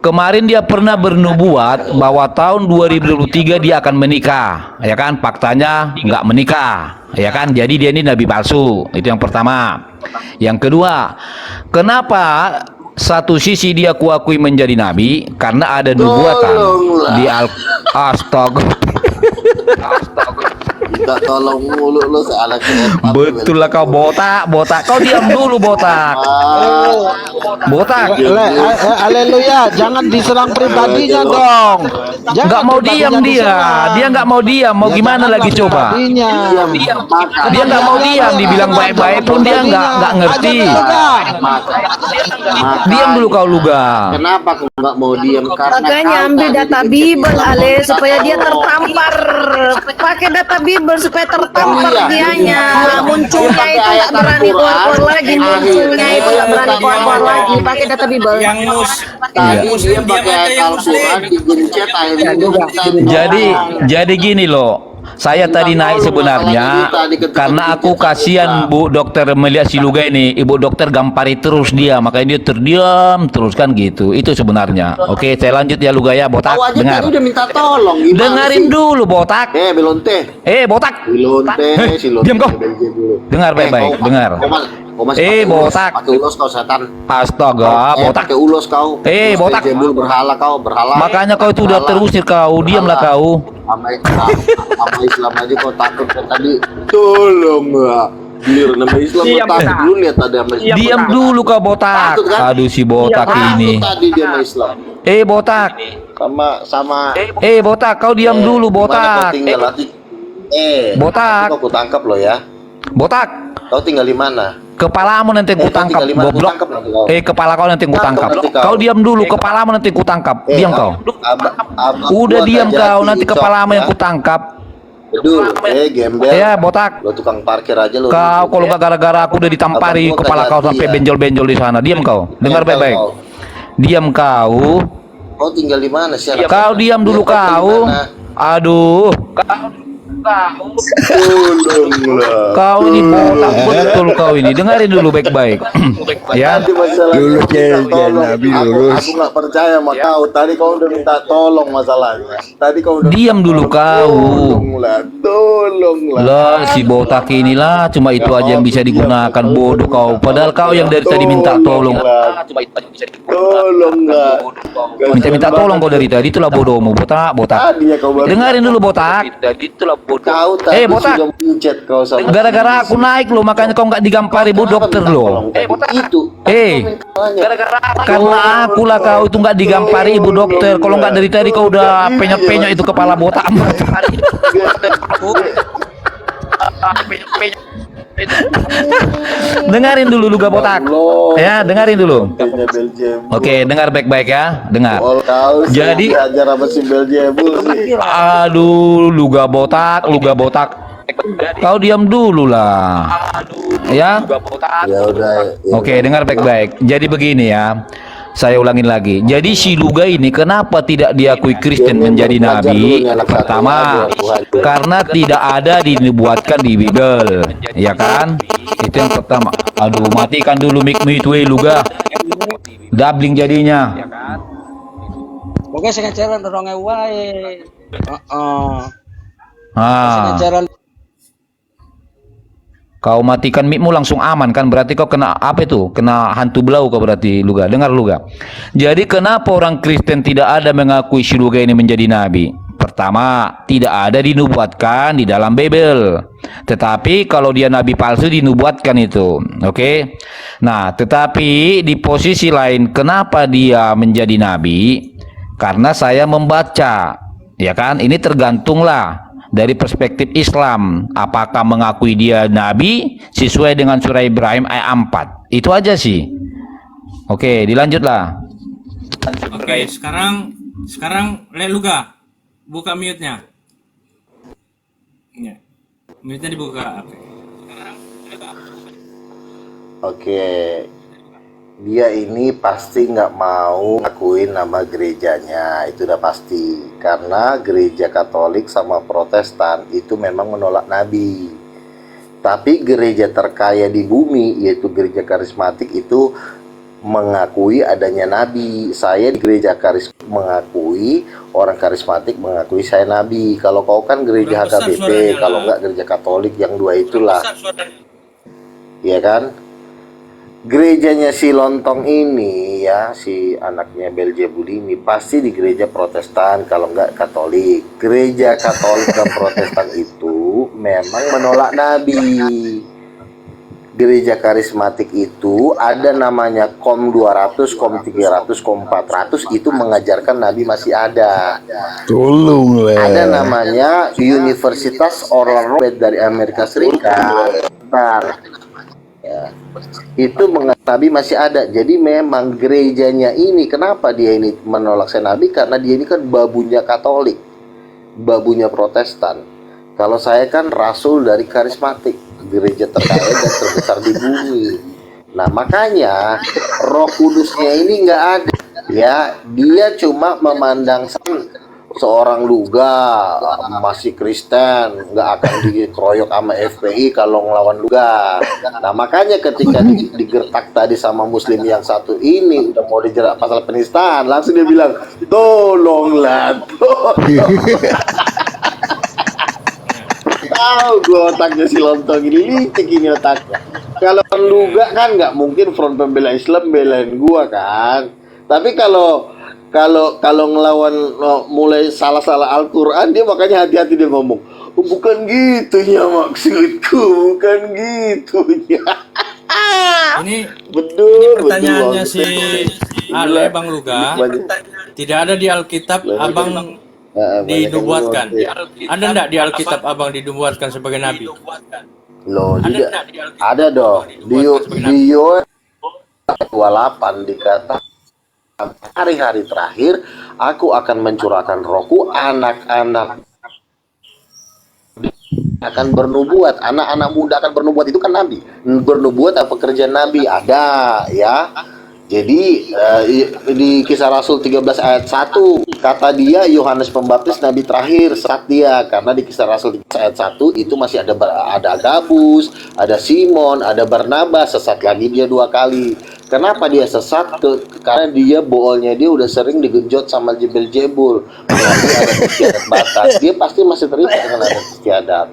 kemarin dia pernah bernubuat bahwa tahun 2023 dia akan menikah, ya kan? Faktanya nggak menikah, ya kan? Jadi dia ini nabi palsu. Itu yang pertama. Yang kedua, kenapa satu sisi dia kuakui menjadi nabi? Karena ada nubuatan di Astaga. Minta tolong mulu lu salah keempat. Betul lah kau, botak, botak. Kau diam dulu, botak. Botak. Haleluya, jangan diserang pribadinya dong. Nggak mau diam dia. Dia nggak mau diam. Mau gimana lagi coba? Dia nggak mau diam. Dibilang baik-baik pun dia nggak ngerti. Diam dulu kau, Luga. Kenapa aku nggak mau diam? Makanya ambil data Bible, Ale, supaya dia tertampar. Pakai data Bible supaya tertampar dianya. Munculnya itu nggak berani keluar-keluar lagi. Munculnya itu nggak berani keluar-keluar lagi. Pakai data Bible. Yang Tadi dia pakai Al-Quran digencet akhirnya. Jadi gini loh. Saya tadi naik sebenarnya karena aku kasihan Bu Dokter melihat si Luga ini. Ibu dokter gampari terus dia, makanya dia terdiam terus kan gitu. Itu sebenarnya. Oke, saya lanjut ya Luga ya, botak. Kau aja Dengar. tadi udah minta tolong. Gimana Dengerin sih? dulu, botak. Belonte. Botak. Belonte, si Lonte. Diam kau. Dengar baik-baik, dengar. Kau masih pakai botak. Pakai ulos kau setan. Astaga, botak. Pakai ulos kau. Botak. Jembul berhala kau, berhala. Makanya kau itu udah terusir kau. Diamlah kau. Sama Islam aja kau takut kan tadi. Tolonglah. Biar nama Islam kau takut dulu lihat ada sama Islam. Diam dulu kau, botak. Takut, kan? Aduh si botak ini. Tadi dia sama Islam. Botak. Sama Botak, kau diam dulu, Mana kau botak. tinggal nanti? Botak. Nanti kau tangkap lo ya. Botak. Kau tinggal di mana? Kepalamu nanti ku tangkap, goblok. Kepala kau nanti ku tangkap. Kau diam dulu, kepalamu nanti ku tangkap. Diam kau. Udah diam kau, nanti kepalamu yang ku tangkap. Bedul, gembel. Botak. Lo tukang parkir aja lo. Kau kalau nggak gara-gara aku udah ditampari kepala kau sampai benjol-benjol di sana. Diam kau. Dengar baik-baik. Diam kau. Kau tinggal di mana sih? Kau diam dulu kau. Aduh. Kau ini botak betul kau ini. Dengarin dulu baik-baik. Ya. Lulus Nabi lulus. Aku nggak percaya sama kau. Tadi kau udah minta tolong masalahnya. Tadi kau udah Diam dulu kau. Tolonglah. Lah si botak inilah cuma itu aja yang bisa digunakan, bodoh kau. Padahal kau yang dari tadi minta tolong. Tolonglah. Minta tolong kau dari tadi, itulah bodohmu, botak, botak. Dengarin dulu, botak. Kau tadi botak. sudah mencet kau sama Gara-gara aku naik lo, makanya kau nggak digampari Bu Dokter lo. itu. Karena aku lah kau itu nggak digampari Ibu Dokter. Kalau nggak dari tadi kau udah penyok-penyok itu kepala botak. Dengarin dulu Luga botak. Ya, dengarin dulu. Oke, dengar baik-baik ya. Dengar. Jadi ajar apa si Beljebul sih? aduh, Luga botak. Kau diam dulu lah. Ya. Ya udah. Ya Oke, dengar baik-baik. Jadi begini ya. Saya ulangin lagi. Jadi si Luga ini kenapa tidak diakui Kristen menjadi nabi? Pertama, karena tidak ada dinubuatkan di Bible, ya kan? Itu yang pertama. Aduh, matikan dulu mic-mu itu, Luga. Doubling jadinya. Oke, sengajaran dorongnya wae. Ah. Kau matikan mic-mu langsung aman kan, berarti kau kena apa itu? Kena hantu belau kau berarti, Luga. Dengar Luga. Jadi kenapa orang Kristen tidak ada mengakui si Luga ini menjadi nabi? Pertama, tidak ada dinubuatkan di dalam Bible. Tetapi kalau dia nabi palsu dinubuatkan itu. Oke. Nah, tetapi di posisi lain kenapa dia menjadi nabi? Karena saya membaca, ya kan? Ini tergantunglah dari perspektif Islam, apakah mengakui dia nabi sesuai dengan surah Ibrahim ayat 4. Itu aja sih. Oke, dilanjutlah. Oke, sekarang Luga buka mute-nya. Ya. Mute-nya dibuka. Oke. Dia ini pasti nggak mau ngakuin nama gerejanya, itu udah pasti. Karena gereja Katolik sama Protestan itu memang menolak nabi. Tapi gereja terkaya di bumi, yaitu gereja karismatik, itu mengakui adanya nabi. Saya di gereja karismatik mengakui, orang karismatik mengakui saya nabi. Kalau kau kan gereja HKBP, kalau nggak gereja Katolik, yang dua itulah. Iya kan? Gerejanya si Lontong ini ya, si anaknya Beljebul ini pasti di gereja Protestan, kalau enggak Katolik. Gereja Katolik dan Protestan itu memang menolak nabi. Gereja karismatik itu ada namanya KOM 200, KOM 300, KOM 400, itu mengajarkan nabi masih ada. Tolong lah. Ada namanya Universitas Oral Roberts dari Amerika Serikat. Ya. Itu nabi masih ada. Jadi memang gerejanya ini, kenapa dia ini menolak saya nabi? Karena dia ini kan babunya Katolik, babunya Protestan. Kalau saya kan rasul dari karismatik, gereja terkaya dan terbesar di bumi. Nah makanya Roh Kudusnya ini nggak ada. Ya, dia cuma memandang seorang Luga masih Kristen, nggak akan dikeroyok sama FPI kalau ngelawan Luga. Nah makanya ketika digertak tadi sama Muslim yang satu ini udah mau dijerat pasal penistaan, langsung dia bilang tolonglah, tahu gue otaknya si Lontong ini, licik ini otaknya. Kalau Luga kan nggak mungkin front pembela Islam belain gua kan, tapi kalau ngelawan mulai salah-salah Al-Quran, dia makanya hati-hati dia ngomong, oh, bukan gitunya maksudku, bukan gitunya. Ini betul, pertanyaannya betul, si Ale Bang Luga, tidak ada di Alkitab Abang dinubuatkan. Ada enggak di Alkitab Abang dinubuatkan sebagai nabi? Loh, ada dong. Di Yoel 28 dikata, hari-hari terakhir aku akan mencurahkan rohku, anak-anak akan bernubuat, anak-anak muda akan bernubuat. Itu kan nabi. Bernubuat apa pekerjaan nabi? Ada ya. Jadi di Kisah Rasul 13 ayat 1 kata dia Yohanes Pembaptis nabi terakhir saat dia, karena di Kisah Rasul 13 ayat 1 itu masih ada Agabus, ada Simon, ada Barnabas, sesat lagi dia 2 kali. Kenapa dia sesat? Karena dia boolnya dia udah sering digenjot sama Beljebul. Berarti ada istiadat batas. Dia pasti masih terikat dengan adat istiadat.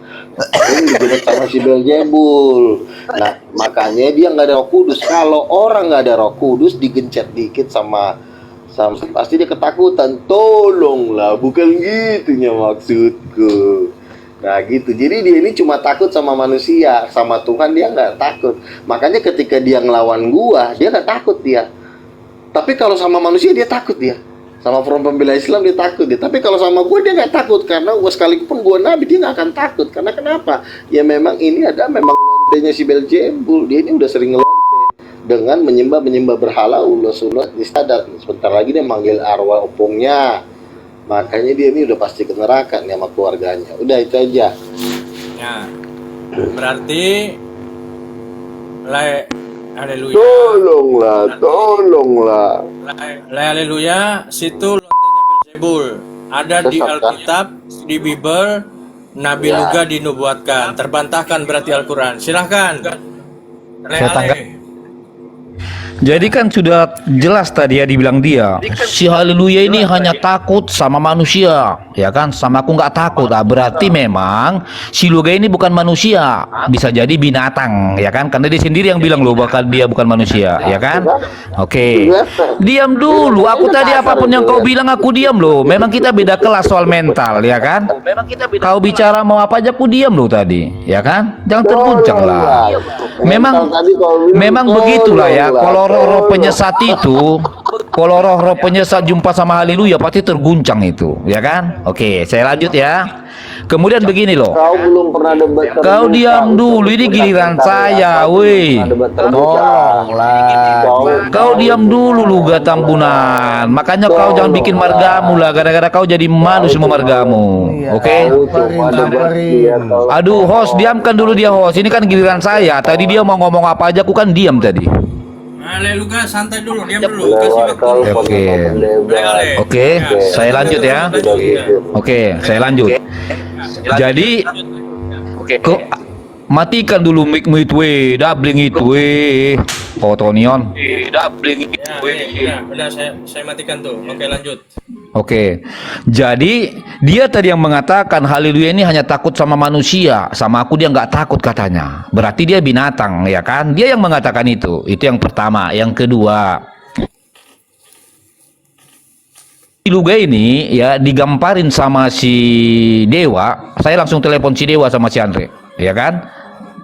Sering digenjot sama si Beljebul. Nah, makanya dia nggak ada Roh Kudus. Kalau orang nggak ada Roh Kudus, digencet dikit sama pasti dia ketakutan. Tolonglah, bukan gitunya maksudku. Nah gitu, jadi dia ini cuma takut sama manusia, sama Tuhan dia nggak takut. Makanya ketika dia ngelawan gua, dia nggak takut dia. Tapi kalau sama manusia dia takut dia. Sama Front Pembela Islam dia takut dia. Tapi kalau sama gua dia nggak takut, karena gua sekalipun gua nabi dia nggak akan takut. Karena kenapa? Ya memang ini ada memang lontenya si Beelzebul. Dia ini udah sering ngelonte dengan menyembah berhala, ulos istadat. Sebentar lagi dia manggil arwah opungnya. Makanya dia ini udah pasti ke neraka nih sama keluarganya. Udah itu aja. Ya, berarti haleluya. Tolonglah. Haleluya, situ lontenya Beelzebul. Ada di Alkitab, di Bible, Nabi Luga dinubuatkan. Terbantahkan berarti Al-Quran. Silahkan. Jadi kan sudah jelas tadi ya dibilang dia, si Haleluya ini hanya takut sama manusia, ya kan? Sama aku nggak takut. Berarti memang si Luga ini bukan manusia, bisa jadi binatang, ya kan? Karena dia sendiri yang bilang loh bakal dia bukan manusia, ya kan? Oke, diam dulu. Aku tadi apapun yang kau bilang aku diam loh. Memang kita beda kelas soal mental, ya kan? Kau bicara mau apa aja aku diam loh tadi, ya kan? Jangan terguncang lah. Memang begitulah ya. Kalau roh penyesat itu, kalau roh penyesat jumpa sama Haleluya pasti terguncang itu, ya kan? Oke, saya lanjut ya. Kemudian begini loh. Kau belum pernah debat. Kau diam dulu, ini giliran saya, woi. Kau diam dulu Luga Tambunan. Makanya kau jangan bikin margamu lah, gara-gara kau jadi malu semua margamu. Oke? Aduh, host, diamkan dulu dia, host. Ini kan giliran saya. Tadi dia mau ngomong apa aja, aku kan diam tadi. Luga santai dulu, diam dulu. Kasih waktu. Oke, saya lanjut ya. Oke, saya lanjut. Jadi, matikan dulu mic-mu itu, dabling itu, Potonion. Dabling itu. Udah saya matikan tuh. Oke, lanjut. Oke, jadi dia tadi yang mengatakan Haleluya ini hanya takut sama manusia, sama aku dia nggak takut katanya. Berarti dia binatang, ya kan? Dia yang mengatakan itu. Itu yang pertama. Yang kedua, Luga ini ya digamparin sama si Dewa. Saya langsung telepon si Dewa sama si Andre, ya kan?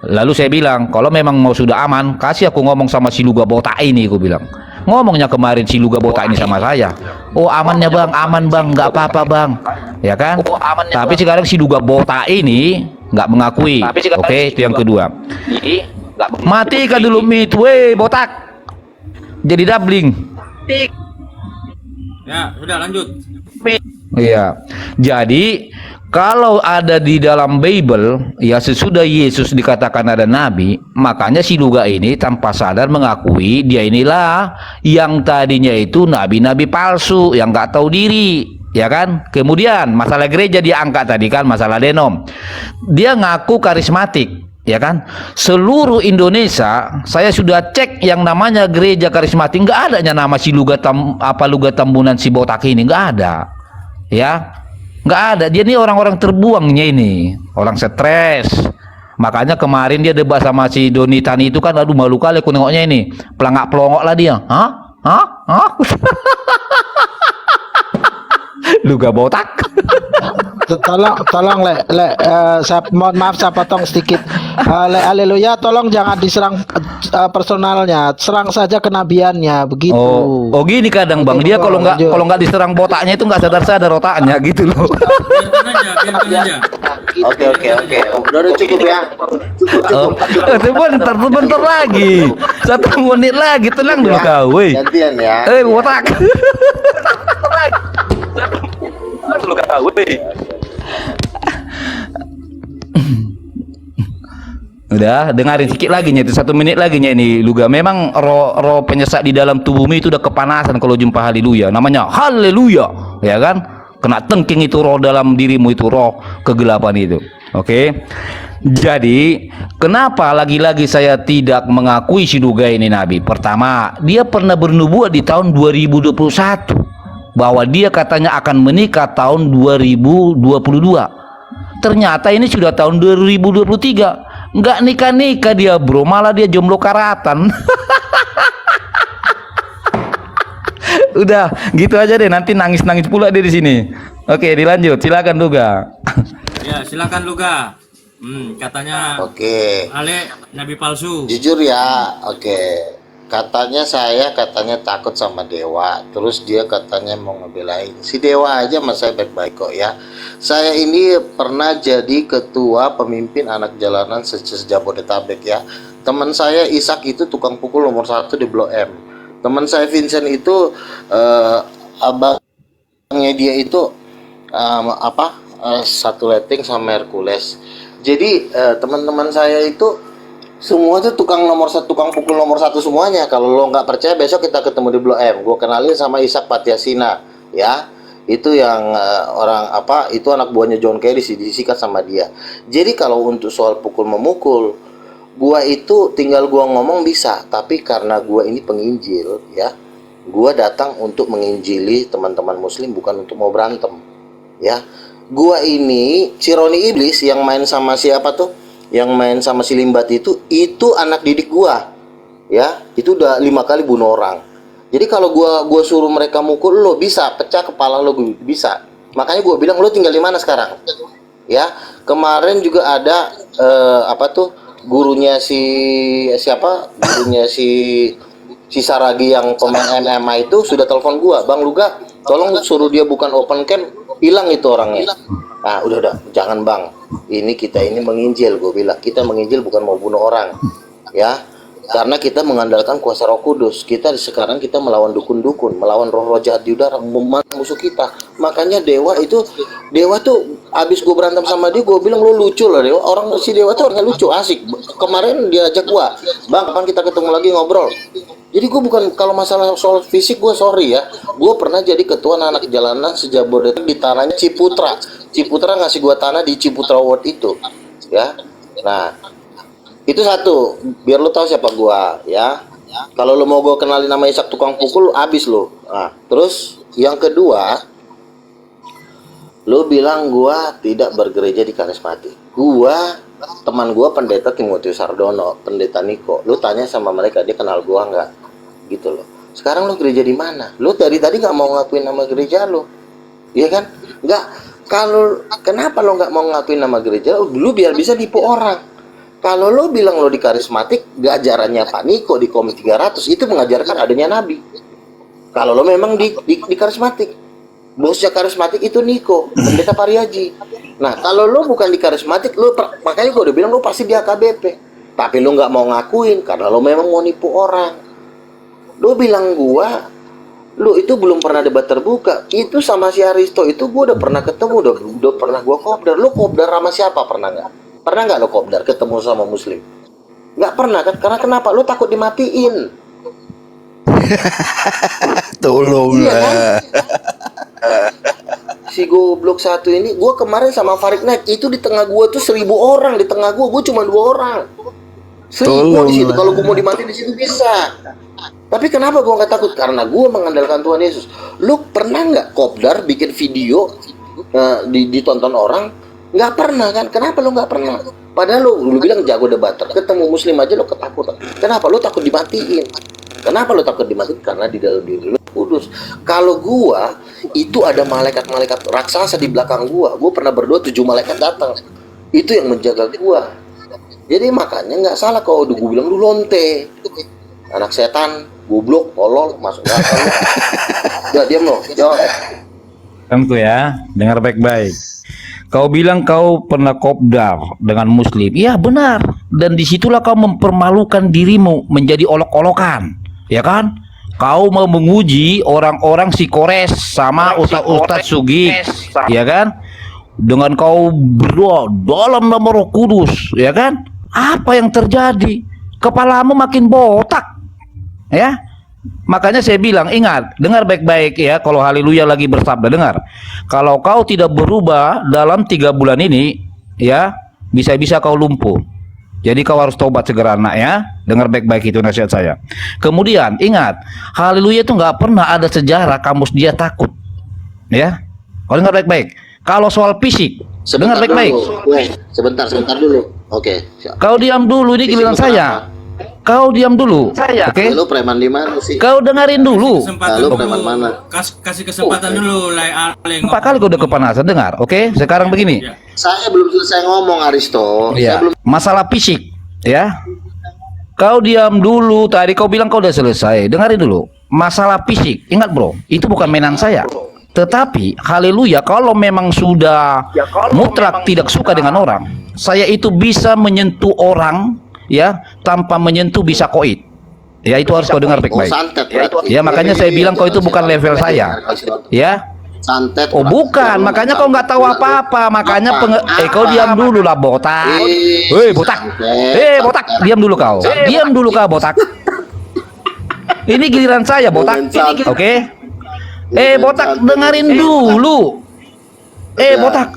Lalu saya bilang, kalau memang mau sudah aman, kasih aku ngomong sama si Luga botak ini, aku bilang. Ngomongnya kemarin si Luga botak ini sama saya. Oh amannya bang, aman bang, nggak apa-apa bang, ya kan? Tapi sekarang si Luga botak ini nggak mengakui. Oke, itu yang kedua. Matikan dulu mit, botak. Jadi dabling. Ya, sudah lanjut. Iya. Jadi kalau ada di dalam Bible, ya sesudah Yesus dikatakan ada nabi, makanya si Luga ini tanpa sadar mengakui dia inilah yang tadinya itu nabi-nabi palsu yang nggak tahu diri, ya kan? Kemudian masalah gereja dia angkat tadi kan, masalah denom. Dia ngaku karismatik, ya kan? Seluruh Indonesia saya sudah cek yang namanya gereja karismatik, nggak adanya nama si Luga Tambunan si botak ini, nggak ada, ya. Nggak ada. Dia ini orang-orang terbuangnya ini, orang stres. Makanya kemarin dia debat sama si Doni Tani itu kan, aduh malu kali aku nengoknya ini, pelangak pelongok lah dia. Hah? Luga botak. Tolong mohon maaf saya potong sedikit. Haleluya, tolong jangan diserang personalnya, serang saja kenabiannya begitu. Oh gini kadang bang, dia kalau nggak diserang botaknya itu nggak sadar otaknya gitu loh. Biarkan aja. Oke. Udah cukup ya. Sebentar lagi. 1 menit lagi, tenang dulu kau, woi. Gantian ya. Botak. Dulu kau, woi. Udah, dengarin sedikit lagi nya, itu 1 menit lagi nya ini Luga. Memang roh penyesat di dalam tubuhmu itu udah kepanasan kalau jumpa Haleluya. Namanya Haleluya, ya kan? Kena tengking itu roh dalam dirimu, itu roh kegelapan itu. Oke. Jadi, kenapa lagi-lagi saya tidak mengakui si Luga ini nabi? Pertama, dia pernah bernubuat di tahun 2021 bahwa dia katanya akan menikah tahun 2022. Ternyata ini sudah tahun 2023. Nggak nikah-nikah dia bro, malah dia jomblo karatan. Udah gitu aja deh, nanti nangis-nangis pula dia di sini. Oke, dilanjut, silakan Luga. Ya, silakan Luga. Katanya Oke. Ale nabi palsu. Jujur ya, oke. Katanya takut sama dewa. Terus dia katanya mau ngebelain. Si dewa aja mas saya baik-baik kok ya. Saya ini pernah jadi ketua pemimpin anak jalanan se-Jabodetabek ya. Teman saya Ishak itu tukang pukul nomor 1 di Blok M. Teman saya Vincent itu abangnya dia itu satu letting sama Hercules. Jadi teman-teman saya itu semua tuh tukang pukul nomor 1 semuanya. Kalau lo nggak percaya besok kita ketemu di Blok M. Gue kenalin sama Ishak Patiasina ya. Itu yang itu anak buahnya John Kerry sih, disikat sama dia. Jadi kalau untuk soal pukul memukul, gua itu tinggal gua ngomong bisa, tapi karena gua ini penginjil ya, gua datang untuk menginjili teman-teman muslim, bukan untuk mau berantem ya. Gua ini Cironi Iblis yang main sama siapa tuh, yang main sama si Limbat itu anak didik gua ya. Itu udah 5 kali bunuh orang. Jadi kalau gua suruh mereka mukul lo, bisa pecah kepala lo, bisa. Makanya gua bilang lo tinggal di mana sekarang ya. Kemarin juga ada gurunya si Saragi yang pemain MMA itu sudah telepon gua, Bang Luga tolong suruh dia bukan open camp, hilang itu orangnya. Nah udah jangan bang, kita ini menginjil. Gue bilang kita menginjil bukan mau bunuh orang ya, karena kita mengandalkan kuasa Roh Kudus. Sekarang kita melawan dukun-dukun, melawan roh-roh jahat di udara, musuh kita. Makanya dewa tuh abis gue berantem sama dia, gue bilang lo lucu lah dewa. Si dewa tuh orangnya lucu, asik. Kemarin dia ajak gue, bang kapan kita ketemu lagi ngobrol. Jadi gue bukan, kalau masalah soal fisik gue sorry ya, gue pernah jadi ketua anak jalanan se-Jabodetabek di tanahnya Ciputra. Ciputra ngasih gue tanah di Ciputra World itu ya. Nah itu satu, biar lo tahu siapa gua ya. Kalau lo mau gua kenalin nama Ishak tukang pukul, abis lo. Nah, terus yang kedua, lo bilang gua tidak bergereja di karismatik. Teman gua pendeta Timotius Sardono, pendeta Niko. Lo tanya sama mereka, dia kenal gua nggak? Gitu loh. Sekarang lo gereja di mana? Lo dari tadi nggak mau ngakuin nama gereja lo, iya kan? Nggak. Kenapa lo nggak mau ngakuin nama gereja? Lo biar bisa nipu orang. Kalau lo bilang lo di karismatik, ajarannya Pak Niko di Komisi 300 itu mengajarkan adanya nabi. Kalau lo memang di karismatik, bosnya karismatik itu Niko, pendeta Pariaji. Nah, kalau lo bukan di karismatik, makanya gue udah bilang lo pasti di AKBP. Tapi lo nggak mau ngakuin karena lo memang mau nipu orang. Lo bilang lo itu belum pernah debat terbuka. Itu sama si Aristo itu gue udah pernah ketemu, udah pernah gue kopdar. Lo kopdar sama siapa? Pernah nggak? Pernah nggak lo kopdar ketemu sama muslim? Nggak pernah kan? Karena kenapa? Lo takut dimatiin. Tolong iya, kan? Si goblok satu ini, gue kemarin sama Farid Naik itu di tengah gue tuh 1000 orang di tengah gue cuma 2 orang. 1000 di situ. Kalau gue mau dimatiin di situ bisa. Tapi kenapa gue nggak takut? Karena gue mengandalkan Tuhan Yesus. Lo pernah nggak kopdar bikin video ditonton orang? Nggak pernah kan? Kenapa lo nggak pernah? Padahal lo bilang jago debater, ketemu muslim aja lo ketakutan. Kenapa lo takut dimatiin? Kenapa lo takut dimatiin? Karena di dalam diri lo kudus. Kalau gua itu ada malaikat-malaikat raksasa di belakang gua pernah berdoa 7 malaikat datang. Itu yang menjaga gua. Jadi makanya nggak salah kalau gua bilang lu lonte, anak setan, goblok, tolol, masuk neraka lo. Udah diam lo, jawab. Tentu ya, dengar baik-baik. Kau bilang kau pernah kopdar dengan muslim. Iya benar. Dan disitulah kau mempermalukan dirimu menjadi olok-olokan. Ya kan? Kau mau menguji orang-orang si Kores sama Ustadz Sugi. Ya kan? Dengan kau berdoa dalam nama Roh Kudus. Ya kan? Apa yang terjadi? Kepalamu makin botak. Ya? Makanya saya bilang, ingat, dengar baik-baik ya, kalau haleluya lagi bersabda, dengar. Kalau kau tidak berubah dalam 3 bulan ini, ya, bisa-bisa kau lumpuh. Jadi kau harus tobat segera nak ya. Dengar baik-baik itu nasihat saya. Kemudian, ingat, haleluya itu nggak pernah ada sejarah kamus dia takut. Ya, kau dengar baik-baik. Kalau soal fisik, dengar baik-baik. Sebentar dulu. Oke. Kau diam dulu, ini giliran saya. Kau diam dulu. Oke? Lu preman di mana sih? Kau dengerin dulu. Kesempatan Lalu dulu. preman mana? Kasih kesempatan dulu, Lai Ale. Empat kali kau udah kepanasan, dengar. Oke? Sekarang begini. Ya. Saya belum selesai ngomong, Aristo. Saya Ya, belum. masalah fisik, ya. Kau diam dulu. Tadi kau bilang kau udah selesai. Dengarin dulu. Masalah fisik, ingat bro, itu bukan mainan saya. Tetapi, haleluya, kalau memang sudah mutlak tidak suka dengan orang, saya itu bisa menyentuh orang, ya, tanpa menyentuh bisa koit. Ya, itu harus kau dengar Oh, baik-baik. santet berarti. Ya, makanya saya bilang kau itu bukan level saya. Ya. Santet. Oh berarti. bukan, makanya kau nggak tahu apa-apa, makanya kau diam dulu lah botak. Botak. Botak, diam dulu kau. Diam dulu kau botak. Ini giliran saya botak. Oke. Botak, dengerin dulu. Botak.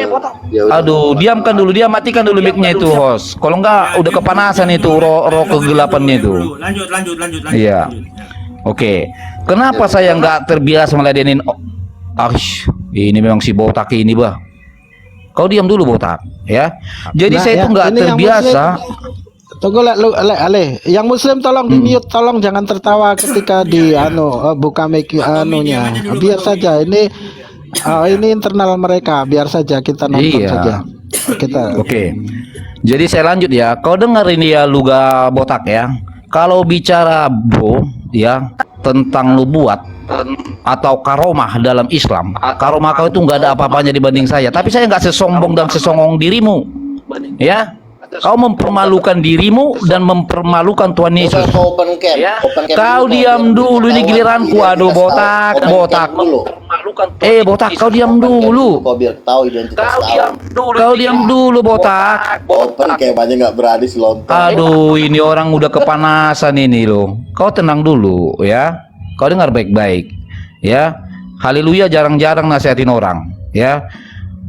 Botak. Ya udah. Aduh, diamkan dulu, dia matikan dulu mic-nya itu, host. Kalau enggak udah kepanasan itu roh kegelapannya itu. Lanjut. Iya. lanjut. Oke. Kenapa saya nggak terbiasa meladenin ini memang si botak ini, bah. Kau diam dulu botak, ya. Jadi Nah, saya itu nggak ini yang terbiasa. Tunggu Ale, yang muslim tolong di mute, tolong jangan tertawa ketika di buka mic anunya. Biar saja ini internal mereka, biar saja kita nonton Iya. saja. Kita Oke. Jadi saya lanjut ya. Kau dengar ini ya Luga botak ya. Kalau bicara bro ya tentang nubuat atau karomah dalam Islam, karomah kau itu nggak ada apa-apanya dibanding saya. Tapi saya nggak sesombong dan sesongong dirimu, ya. Kau mempermalukan dirimu dan mempermalukan Tuhan Yesus. Open cam. Open cam Kau dulu, diam Bang. dulu, ini giliranku. Biar Aduh kita botak, tahu. Open botak. cam dulu. Botak, kau diam dulu. Kau biar tahu identitas Kau diam dulu botak. Open cam aja nggak berani selontar. Aduh, ini orang udah kepanasan ini loh. Kau tenang dulu ya. Kau dengar baik-baik ya. Haleluya, jarang-jarang nasihatin orang ya.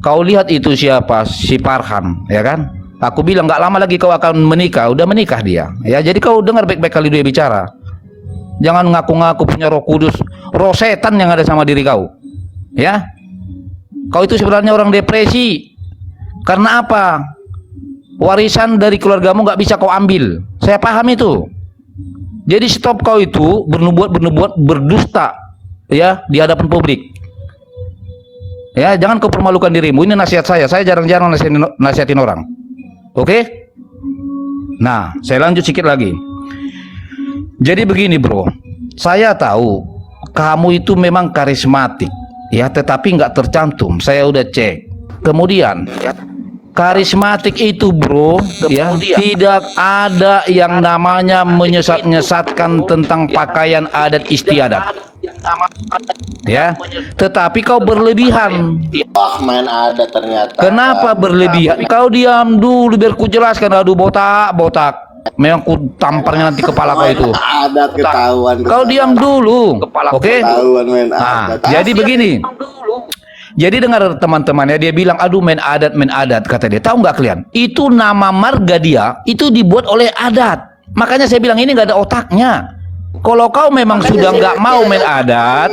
Kau lihat itu siapa? Si Farhan, ya kan? Aku bilang nggak lama lagi kau akan menikah. Udah menikah dia ya. Jadi kau dengar baik-baik kali dia bicara. Jangan ngaku-ngaku punya Roh Kudus, roh setan yang ada sama diri kau. Ya. Kau itu sebenarnya orang depresi. Karena apa? Warisan dari keluargamu nggak bisa kau ambil. Saya paham itu. Jadi stop kau itu bernubuat berdusta ya di hadapan publik. Ya, jangan kau permalukan dirimu. Ini nasihat saya. Saya jarang-jarang nasihatin orang. Oke? Nah, saya lanjut sedikit lagi. Jadi begini, bro. Saya tahu kamu itu memang karismatik, ya, tetapi nggak tercantum. Saya udah cek. Kemudian, karismatik itu, bro, ya, tidak ada yang namanya menyesatkan tentang pakaian adat istiadat. Ya, tetapi kau berlebihan. Main ada ternyata. Kenapa berlebihan? Kau diam dulu biar ku jelaskan. Aduh botak. Memang ku tamparnya nanti kepala kau itu. Ada ketahuan. Kau diam dulu. Oke? Ketahuan main Nah, adat. jadi begini. Jadi dengar teman-temannya, dia bilang, aduh main adat, kata dia. Tahu nggak kalian? Itu nama marga dia, itu dibuat oleh adat. Makanya saya bilang ini nggak ada otaknya. Kalau kau memang sudah nggak mau main adat,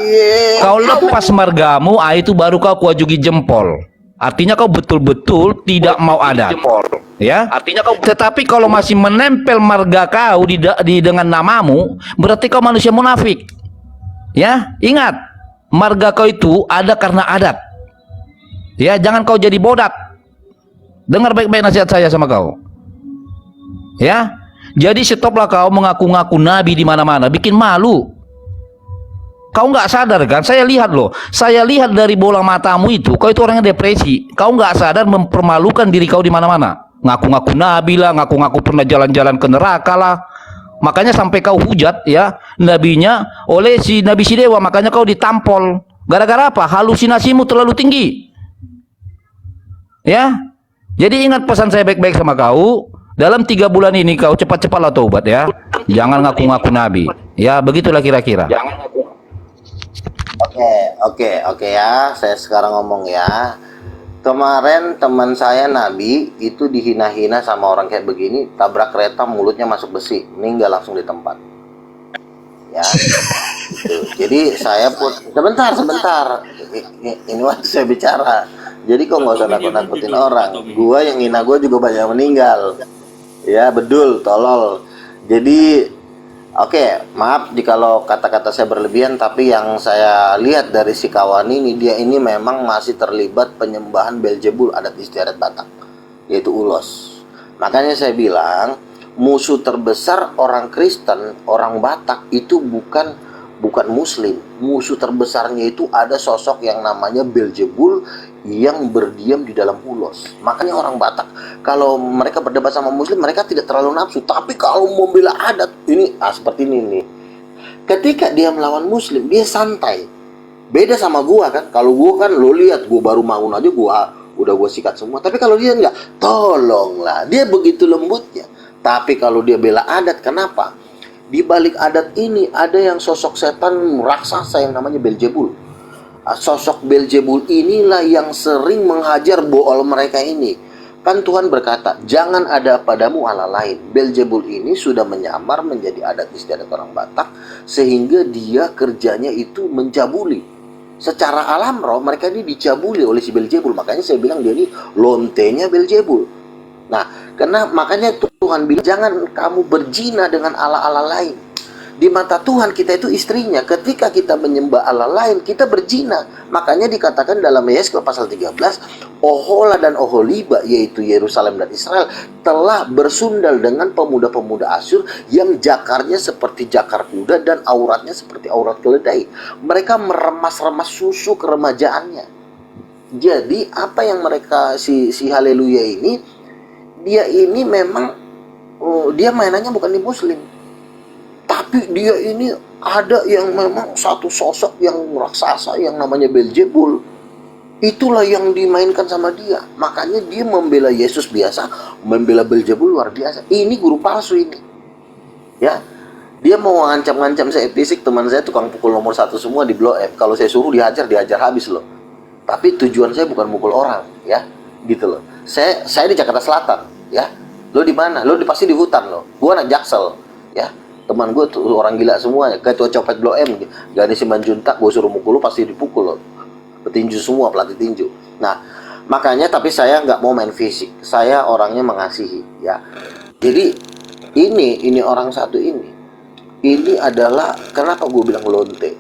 kau lepas margamu, itu baru kau kuajugi jempol. Artinya kau betul-betul tidak mau adat. Ya. Artinya kau. Tetapi kalau masih menempel marga kau dengan namamu, berarti kau manusia munafik. Ya, ingat, marga kau itu ada karena adat. Ya, jangan kau jadi bodat. Dengar baik-baik nasihat saya sama kau. Ya. Jadi stoplah kau mengaku-ngaku nabi di mana-mana, bikin malu. Kau nggak sadar kan? Saya lihat loh. Saya lihat dari bola matamu itu, kau itu orangnya depresi. Kau nggak sadar mempermalukan diri kau di mana-mana. Ngaku-ngaku nabi lah, ngaku-ngaku pernah jalan-jalan ke neraka lah. Makanya sampai kau hujat ya nabinya oleh si Nabi si Dewa, makanya kau ditampol. Gara-gara apa? Halusinasimu terlalu tinggi. Ya. Jadi ingat pesan saya baik-baik sama kau. Dalam 3 bulan ini kau cepat-cepatlah taubat ya. Jangan ngaku-ngaku nabi. Ya, begitulah kira-kira. Oke ya. Saya sekarang ngomong ya. Kemarin teman saya Nabi itu dihina-hina sama orang kayak begini, tabrak kereta mulutnya masuk besi, meninggal langsung di tempat. Ya. Tuh. Jadi saya pun sebentar. Ini waktu saya bicara. Jadi kok nggak usah nakut-nakutin orang. Gua yang hina gua juga banyak yang meninggal. Ya, bedul, tolol. Jadi oke, maaf jikalau kata-kata saya berlebihan, tapi yang saya lihat dari si kawan ini, dia ini memang masih terlibat penyembahan Belzebul adat istiadat Batak, yaitu ulos. Makanya saya bilang musuh terbesar orang Kristen, orang Batak itu bukan Muslim. Musuh terbesarnya itu ada sosok yang namanya Belzebul yang berdiam di dalam ulos. Makanya orang Batak kalau mereka berdebat sama Muslim, mereka tidak terlalu nafsu. Tapi kalau membela adat ini, seperti ini nih. Ketika dia melawan Muslim, dia santai. Beda sama gua kan. Kalau gua kan, lo lihat gua baru bangun aja udah gua sikat semua. Tapi kalau dia enggak, tolonglah, dia begitu lembutnya. Tapi kalau dia bela adat, kenapa? Di balik adat ini ada yang sosok setan raksasa yang namanya Belzebul. Sosok Belzebul inilah yang sering menghajar bool mereka ini. Kan Tuhan berkata, jangan ada padamu Allah lain. Belzebul ini sudah menyamar menjadi adat istiadat orang Batak, sehingga dia kerjanya itu mencabuli. Secara alam roh mereka ini dicabuli oleh si Belzebul. Makanya saya bilang dia ini lontenya Belzebul. Nah, makanya Tuhan bilang jangan kamu berzina dengan Allah-Allah lain. Di mata Tuhan kita itu istrinya. Ketika kita menyembah Allah lain, kita berzina. Makanya dikatakan dalam Yesaya pasal 13, Ohola dan Oholiba, yaitu Yerusalem dan Israel, telah bersundal dengan pemuda-pemuda Asyur yang jakarnya seperti jakar kuda dan auratnya seperti aurat keledai. Mereka meremas-remas susu keremajaannya. Jadi apa yang mereka si Haleluya ini, dia ini memang dia mainannya bukan di Muslim, tapi dia ini ada yang memang satu sosok yang raksasa yang namanya Belzebul. Itulah yang dimainkan sama dia. Makanya dia membela Yesus biasa, membela Belzebul luar biasa. Ini guru palsu ini, ya. Dia mau ngancam-ngancam saya fisik. Teman saya tukang pukul nomor 1 semua di Blok M. Kalau saya suruh dihajar habis loh. Tapi tujuan saya bukan mukul orang, ya, gitu loh. Saya di Jakarta Selatan, ya. Lo di mana? Lo pasti di hutan lo. Gua anak Jaksel, ya. Teman gue tuh orang gila semuanya. Ketua copet Blok M, Gani Simanjuntak, gue suruh mukul lo pasti dipukul lo. Petinju semua, pelatih tinju. Nah, makanya tapi saya nggak mau main fisik. Saya orangnya mengasihi, ya. Jadi ini orang satu ini. Ini adalah kenapa gue bilang lonte.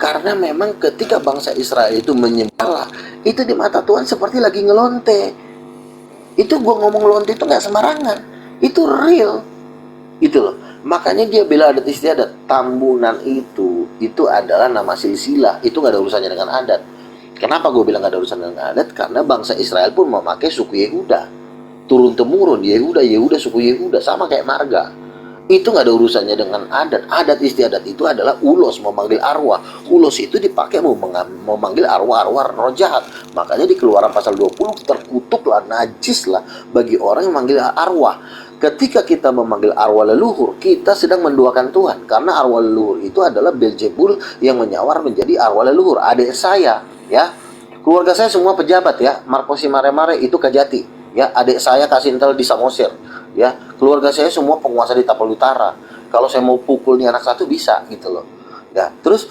Karena memang ketika bangsa Israel itu menyembah, itu di mata Tuhan seperti lagi ngelonte. Itu gue ngomong lonte itu nggak sembarangan, itu real, itu loh. Makanya dia bela adat istiadat. Tambunan itu adalah nama silsilah, itu nggak ada urusannya dengan adat. Kenapa gue bilang nggak ada urusan dengan adat? Karena bangsa Israel pun memakai suku Yehuda, turun temurun Yehuda suku Yehuda, sama kayak marga. Itu nggak ada urusannya dengan adat. Adat istiadat itu adalah ulos, memanggil arwah. Ulos itu dipakai memanggil arwah-arwah roh jahat. Makanya di Keluaran pasal 20 terkutuklah, najislah bagi orang yang memanggil arwah. Ketika kita memanggil arwah leluhur, kita sedang menduakan Tuhan. Karena arwah leluhur itu adalah Belzebul yang menyawar menjadi arwah leluhur. Adik saya, ya, keluarga saya semua pejabat, ya. Markosi Mare-Mare itu Kajati, ya. Adik saya Kasintel di Samosir, ya. Keluarga saya semua penguasa di Tapal Utara. Kalau saya mau pukul nih anak satu bisa, gitu loh, ya. Terus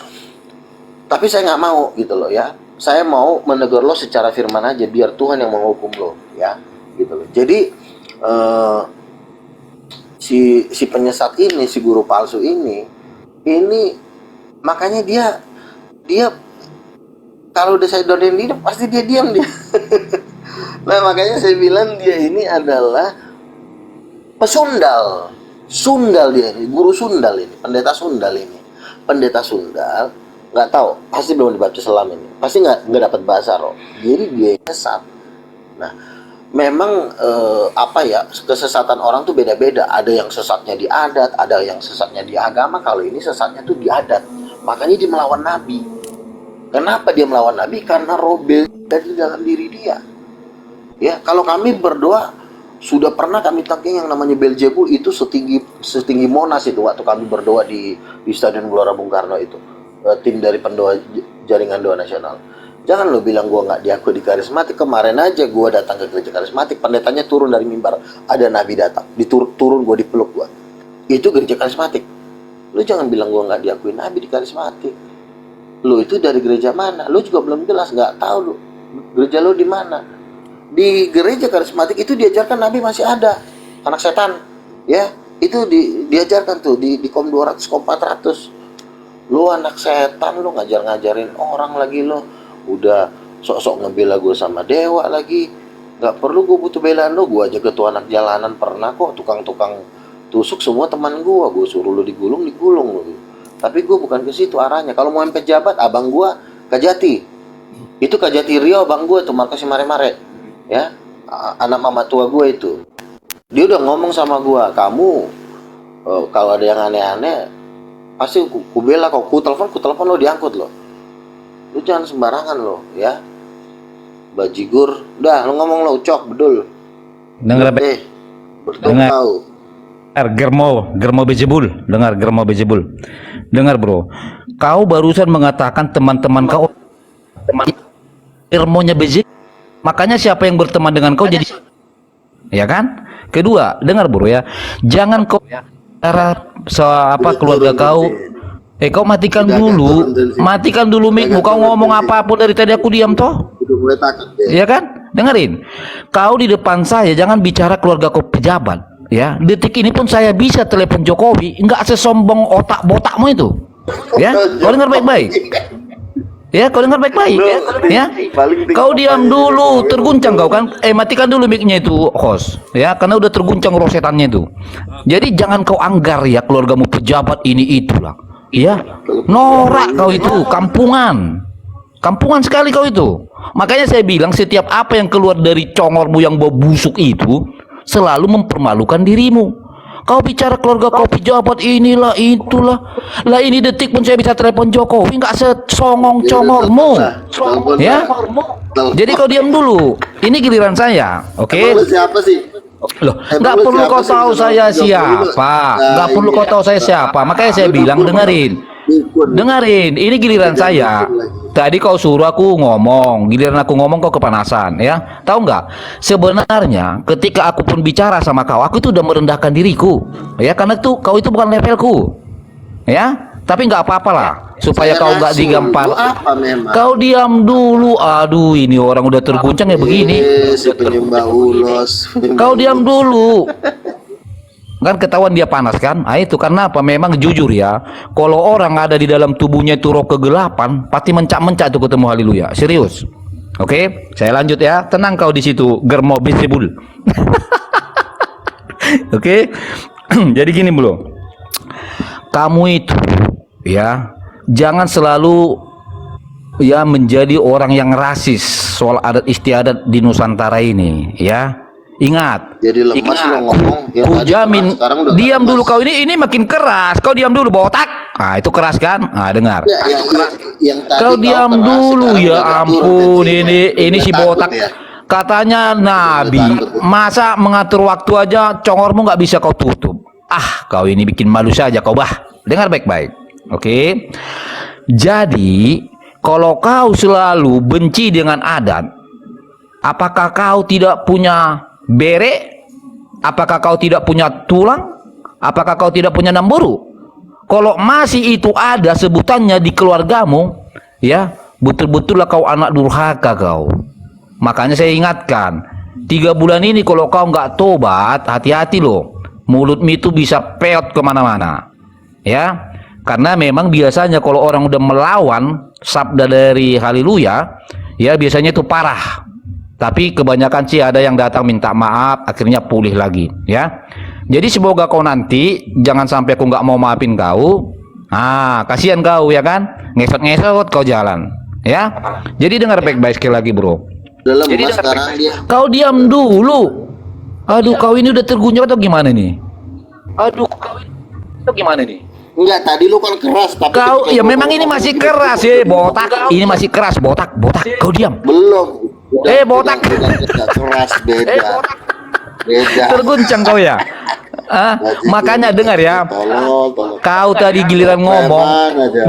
tapi saya nggak mau, gitu loh, ya. Saya mau menegur lo secara firman aja, biar Tuhan yang menghukum lo, ya, gitu loh. Jadi si penyesat ini, si guru palsu ini makanya dia kalau udah saya doain dia pasti dia diam dia. Nah, makanya saya bilang dia ini adalah pesundal, sundal dia ini, guru sundal ini, pendeta sundal ini. Pendeta sundal nggak tahu, pasti belum dibaca selam ini, pasti nggak dapat bahasa roh, jadi dia sesat. Nah, memang kesesatan orang tuh beda-beda. Ada yang sesatnya di adat, ada yang sesatnya di agama. Kalau ini sesatnya tuh di adat, makanya dia melawan Nabi. Kenapa dia melawan Nabi? Karena roh beda di dalam diri dia. Ya, kalau kami berdoa, sudah pernah kami tangking yang namanya Belzebul itu setinggi Monas itu waktu kami berdoa di Stadion Gelora Bung Karno itu. Tim dari pendoa Jaringan Doa Nasional. Jangan lo bilang gue nggak diakui di karismatik. Kemarin aja gue datang ke gereja karismatik, pendetanya turun dari mimbar, ada nabi datang, turun gue dipeluk gue. Itu gereja karismatik. Lo jangan bilang gue nggak diakui nabi di karismatik. Lo itu dari gereja mana? Lo juga belum jelas, nggak tahu lo gereja lo di mana. Di gereja karismatik itu diajarkan nabi masih ada, anak setan, ya. Itu diajarkan tuh di kom 200, kom 400. Lu anak setan, lu ngajarin orang lagi lo. Udah sok-sok ngebela gue sama dewa lagi. Gak perlu gue butuh belaan lu. Gue aja ketua anak jalanan pernah kok. Tukang-tukang tusuk semua teman gue suruh lu digulung lu. Tapi gue bukan ke situ arahnya. Kalau mau pejabat, abang gue Kajati. Itu Kajati Rio abang gue tuh, Markos Mare-Mare. Ya, anak mama tua gue itu. Dia udah ngomong sama gue, kamu kalau ada yang aneh-aneh pasti ku bela kok. Ku telepon lo, diangkut lo. Lu jangan sembarangan lo, ya. Bajigur, udah lu ngomong lo, ucok bedul. Dengar bertemu dengar. tahu. Germo Bejebul. Dengar Germo Bejebul. Dengar bro, kau barusan mengatakan teman-teman kau Germonya Bejebul. Makanya siapa yang berteman dengan kau jadi, ya kan? Kedua, dengar bro ya, jangan kau keluarga kau. Kau matikan dulu mic-mu. Kau ngomong apapun dari tadi aku diam toh. Ya kan? Dengerin. Kau di depan saya jangan bicara keluarga kau pejabat. Ya, detik ini pun saya bisa telepon Jokowi. Enggak sesombong otak botakmu itu. Ya, kau dengar baik-baik. Ya, kau dengar baik-baik. Ya, kau diam dulu, terguncang kau kan? Matikan dulu mic-nya itu, host. Ya, karena udah terguncang rosetannya itu. Jadi jangan kau anggar ya keluargamu pejabat ini itulah. Ya, norak kau itu, kampungan sekali kau itu. Makanya saya bilang setiap apa yang keluar dari congormu yang bau busuk itu selalu mempermalukan dirimu. Kau bicara keluarga kau pejabat inilah itulah. Lah ini detik pun saya bisa telepon Jokowi, nggak sesongong congormu. Ya. Jadi kau diam dulu. Ini giliran saya, oke? Lu siapa sih? Loh, nggak perlu kau tahu saya siapa. Nggak perlu kau tahu saya siapa. Makanya saya bilang dengerin. Ini giliran saya. Tadi kau suruh aku ngomong, giliran aku ngomong kau kepanasan, ya? Tahu nggak? Sebenarnya ketika aku pun bicara sama kau, aku itu udah merendahkan diriku, ya? Karena tuh kau itu bukan levelku, ya? Tapi nggak apa-apa lah, supaya kau nggak digampar. Kau diam dulu. Aduh, ini orang udah terguncang ya begini. Si penyembah ulos. Kau diam dulu. Kan ketahuan dia panas kan? Itu karena apa? Memang jujur ya, kalau orang ada di dalam tubuhnya itu roh kegelapan, pasti mencak-mencak tuh ketemu haleluya. Serius. Oke, saya lanjut ya. Tenang kau di situ, Germo Bejebul. Oke. Jadi gini bro. Kamu itu ya, jangan selalu ya menjadi orang yang rasis soal adat istiadat di Nusantara ini, ya. Ingat, Jadi lemas lo ngomong. Ya, ku tadi jamin. keras, sekarang udah Diam lemas. dulu kau ini makin keras. Kau diam dulu botak. Itu keras kan? Dengar. Ya, yang tadi Kau diam keras, dulu sekarang ya udah ampun. turun. Ini si Udah botak. takut ya? Katanya Nabi, masa mengatur waktu aja congormu nggak bisa kau tutup. Kau ini bikin malu saja kau bah. Dengar baik-baik. Oke. Jadi kalau kau selalu benci dengan adat, apakah kau tidak punya bere? Apakah kau tidak punya tulang? Apakah kau tidak punya namburu? Kalau masih itu ada sebutannya di keluargamu, ya betul-betullah kau anak durhaka kau. Makanya saya ingatkan, 3 bulan ini kalau kau nggak tobat, hati-hati loh. Mulutmu itu bisa peot kemana-mana, ya. Karena memang biasanya kalau orang udah melawan sabda dari haleluya, ya biasanya itu parah. Tapi kebanyakan sih ada yang datang minta maaf, akhirnya pulih lagi, ya. Jadi semoga kau nanti jangan sampai aku nggak mau maafin kau. Kasihan kau ya kan, ngesot-ngesot kau jalan, ya. Jadi dengar baik-baik sekali lagi bro. Jadi sekarang dia. Kau diam dulu. Aduh, kau ini udah terguncang atau gimana nih? Enggak, tadi lu kan keras tapi Kau ya memang ini masih keras ya, botak. Ini masih keras, botak. Kau diam. belum. Botak. Udah keras beda. Beda. Terguncang kau ya. Makanya dengar ya. Tolong. Kau tadi giliran ngomong,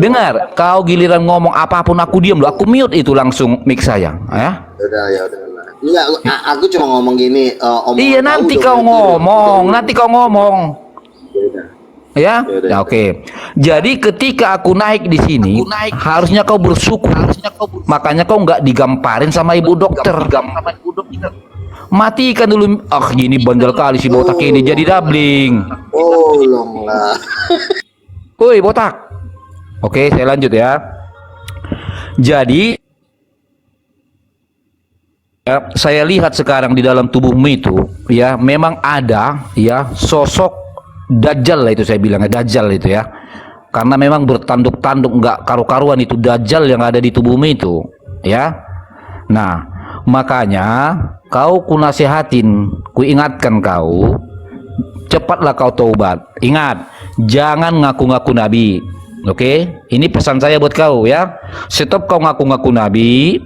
dengar. Kau giliran ngomong apapun aku diam loh. Aku mute itu langsung mic saya, ya. Ya udah. Enggak, aku cuma ngomong gini. Iya nanti kau ngomong. Ya, oke. Jadi ketika aku naik di sini, harusnya kau bersyukur. Makanya kau nggak digamparin sama ibu dokter. Matikan dulu. Gini bandel kali si botak ini jadi dabling. tolonglah. Woi botak. Oke, saya lanjut ya. Jadi ya, saya lihat sekarang di dalam tubuhmu itu ya memang ada ya sosok Dajjal lah itu saya bilangnya Dajjal itu ya. Karena memang bertanduk-tanduk nggak karu-karuan itu Dajjal yang ada di tubuhmu itu ya. Nah, makanya kau kunasehatin, kuingatkan kau, cepatlah kau taubat. Ingat, jangan ngaku-ngaku nabi. Oke, ini pesan saya buat kau ya. Stop kau ngaku-ngaku nabi.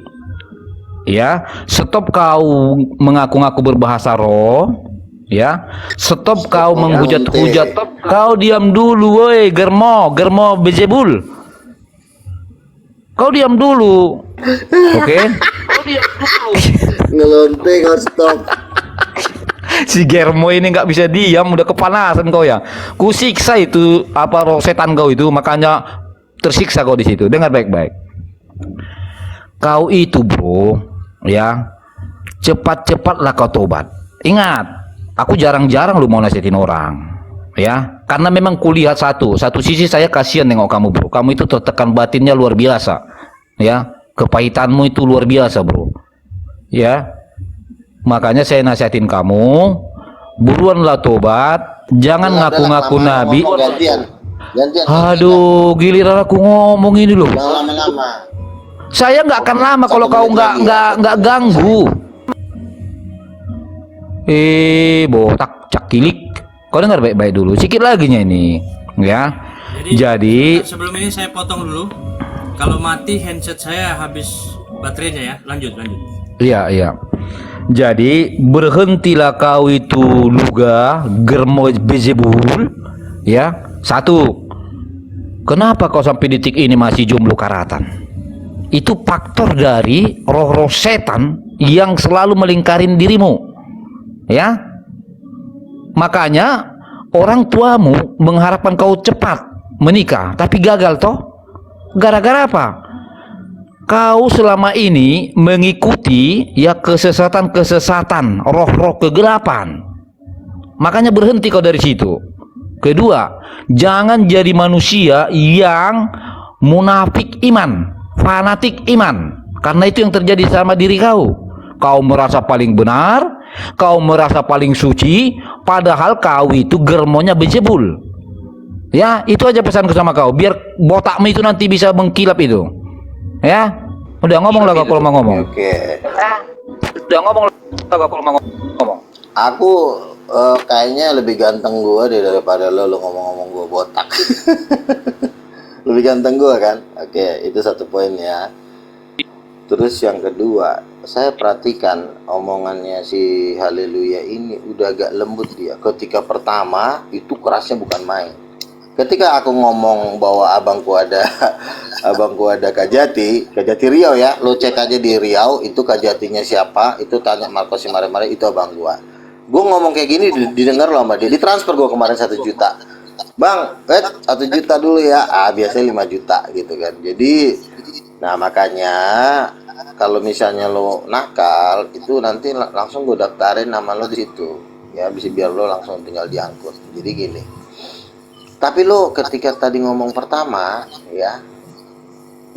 Ya, stop kau mengaku-ngaku berbahasa roh. Ya, stop kau menghujat-hujat. Kau diam dulu, woi, germo Bezebul. Kau diam dulu. Oke? Kau diam dulu. Ngelonte kau stop. Si Germo ini nggak bisa diam, udah kepanasan kau ya. Kusiksa itu apa roh setan kau itu, makanya tersiksa kau di situ. Dengar baik-baik. Kau itu, bro, ya. Cepat-cepatlah kau tobat. Ingat, aku jarang-jarang lu mau nasihatin orang. Ya, karena memang kulihat satu sisi saya kasihan nengok kamu, bro. Kamu itu tertekan batinnya luar biasa. Ya, kepahitanmu itu luar biasa, bro. Ya. Makanya saya nasihatin kamu, buruanlah tobat, jangan ngaku-ngaku nabi. Gantian. Aduh, giliran aku ngomong ini loh. Jangan lama-lama. Saya nggak akan lama kalau kau nggak ganggu. Botak cakilik. Kau dengar baik-baik dulu. Sikit lagi nya ini, ya. Jadi sebelum ini saya potong dulu. Kalau mati handset saya habis baterainya ya. Lanjut. Iya. Jadi berhentilah kau itu luga germo Bezebul, ya. Satu, kenapa kau sampai detik ini masih jomblo karatan? Itu faktor dari roh-roh setan yang selalu melingkarin dirimu, ya. Makanya orang tuamu mengharapkan kau cepat menikah, tapi gagal toh. Gara-gara apa? Kau selama ini mengikuti ya kesesatan-kesesatan, roh-roh kegelapan. Makanya berhenti kau dari situ. Kedua, jangan jadi manusia yang munafik iman, fanatik iman. Karena itu yang terjadi sama diri kau. Kau merasa paling benar, kau merasa paling suci, padahal kau itu germonya Bezebul. Ya, itu aja pesanku sama kau, biar botakmu itu nanti bisa mengkilap itu. Ya, udah ngomong lah kalau mau ngomong. Oke. Udah ngomong lah kalau mau ngomong. Aku kayaknya lebih ganteng gua daripada lo ngomong-ngomong gua botak. Lebih ganteng gua kan? Oke, itu satu poin ya. Terus yang kedua, saya perhatikan omongannya si Haleluya ini udah agak lembut dia. Ketika pertama itu kerasnya bukan main. Ketika aku ngomong bahwa abangku ada Kajati Riau ya, lo cek aja di Riau itu Kajatinya siapa, itu tanya Marco si Mare-Mare, itu abang gua. Gua ngomong kayak gini didengar lo sama dia, ditransfer gua kemarin 1 juta. Bang, 1 juta dulu ya. Biasanya 5 juta gitu kan. Jadi nah makanya kalau misalnya lo nakal itu nanti langsung gue daftarin nama lo di situ ya, bisa biar lo langsung tinggal diangkut. Jadi gini, tapi lo ketika tadi ngomong pertama ya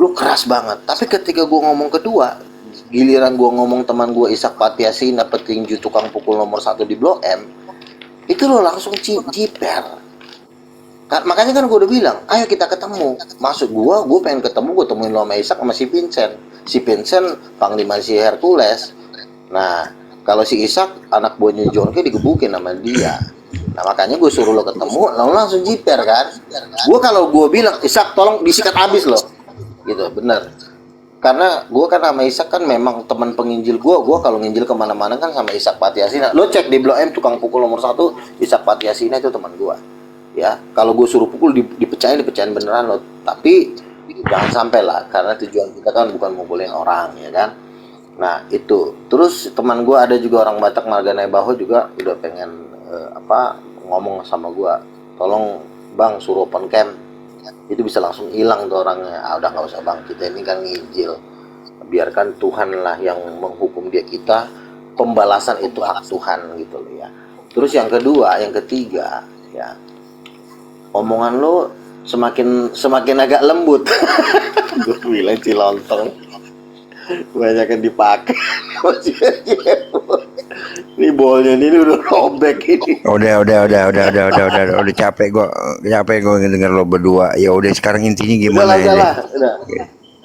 lo keras banget, tapi ketika gue ngomong kedua, giliran gue ngomong teman gue Ishak Patiasina petinju tukang pukul nomor 1 di Blok M, itu lo langsung jiper. Makanya kan gue udah bilang, ayo kita ketemu. Maksud gue pengen ketemu, gue temuin lo sama Ishak sama si Vincent. Si Vincent panglima si Hercules. Nah, kalau si Ishak anak buahnya John Kay digebukin sama dia. Nah, makanya gue suruh lo ketemu, lo langsung jiper kan. Gue kalau gue bilang, Ishak tolong disikat habis lo. Gitu, bener. Karena gue kan sama Ishak kan memang teman penginjil gue kalau nginjil kemana-mana kan sama Ishak Patiasina. Lo cek di Blok M tukang pukul nomor 1, Ishak Patiasina itu teman gue. Ya, kalau gue suruh pukul dipecahin beneran lo. Tapi jangan sampai lah, karena tujuan kita kan bukan ngumpulin orang ya kan. Nah itu, terus teman gue ada juga orang Batak Marganai Baho juga udah pengen ngomong sama gue, tolong bang suruh open camp, itu bisa langsung hilang tuh orangnya. Udah nggak usah bang, kita ini kan nginjil, biarkan Tuhan lah yang menghukum dia, kita pembalasan itu hak Tuhan gitu loh ya. Terus yang kedua, yang ketiga ya, omongan lu semakin agak lembut. Gue bilang Cilontong banyak yang dipakai. Ini bolnya ini udah robek ini. Udah capek gua denger lo berdua. Ya udah sekarang intinya gimana ini?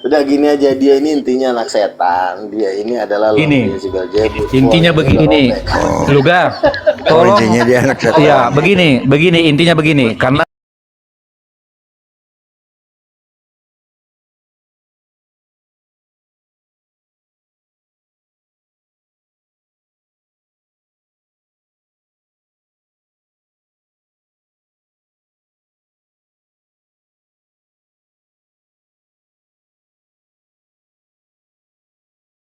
Udah gini aja, dia ini intinya anak setan. Dia ini adalah Ini si Beelzebub. intinya begini, Luga, tolong. Intinya dia anak setan. Ya begini, intinya begini, karena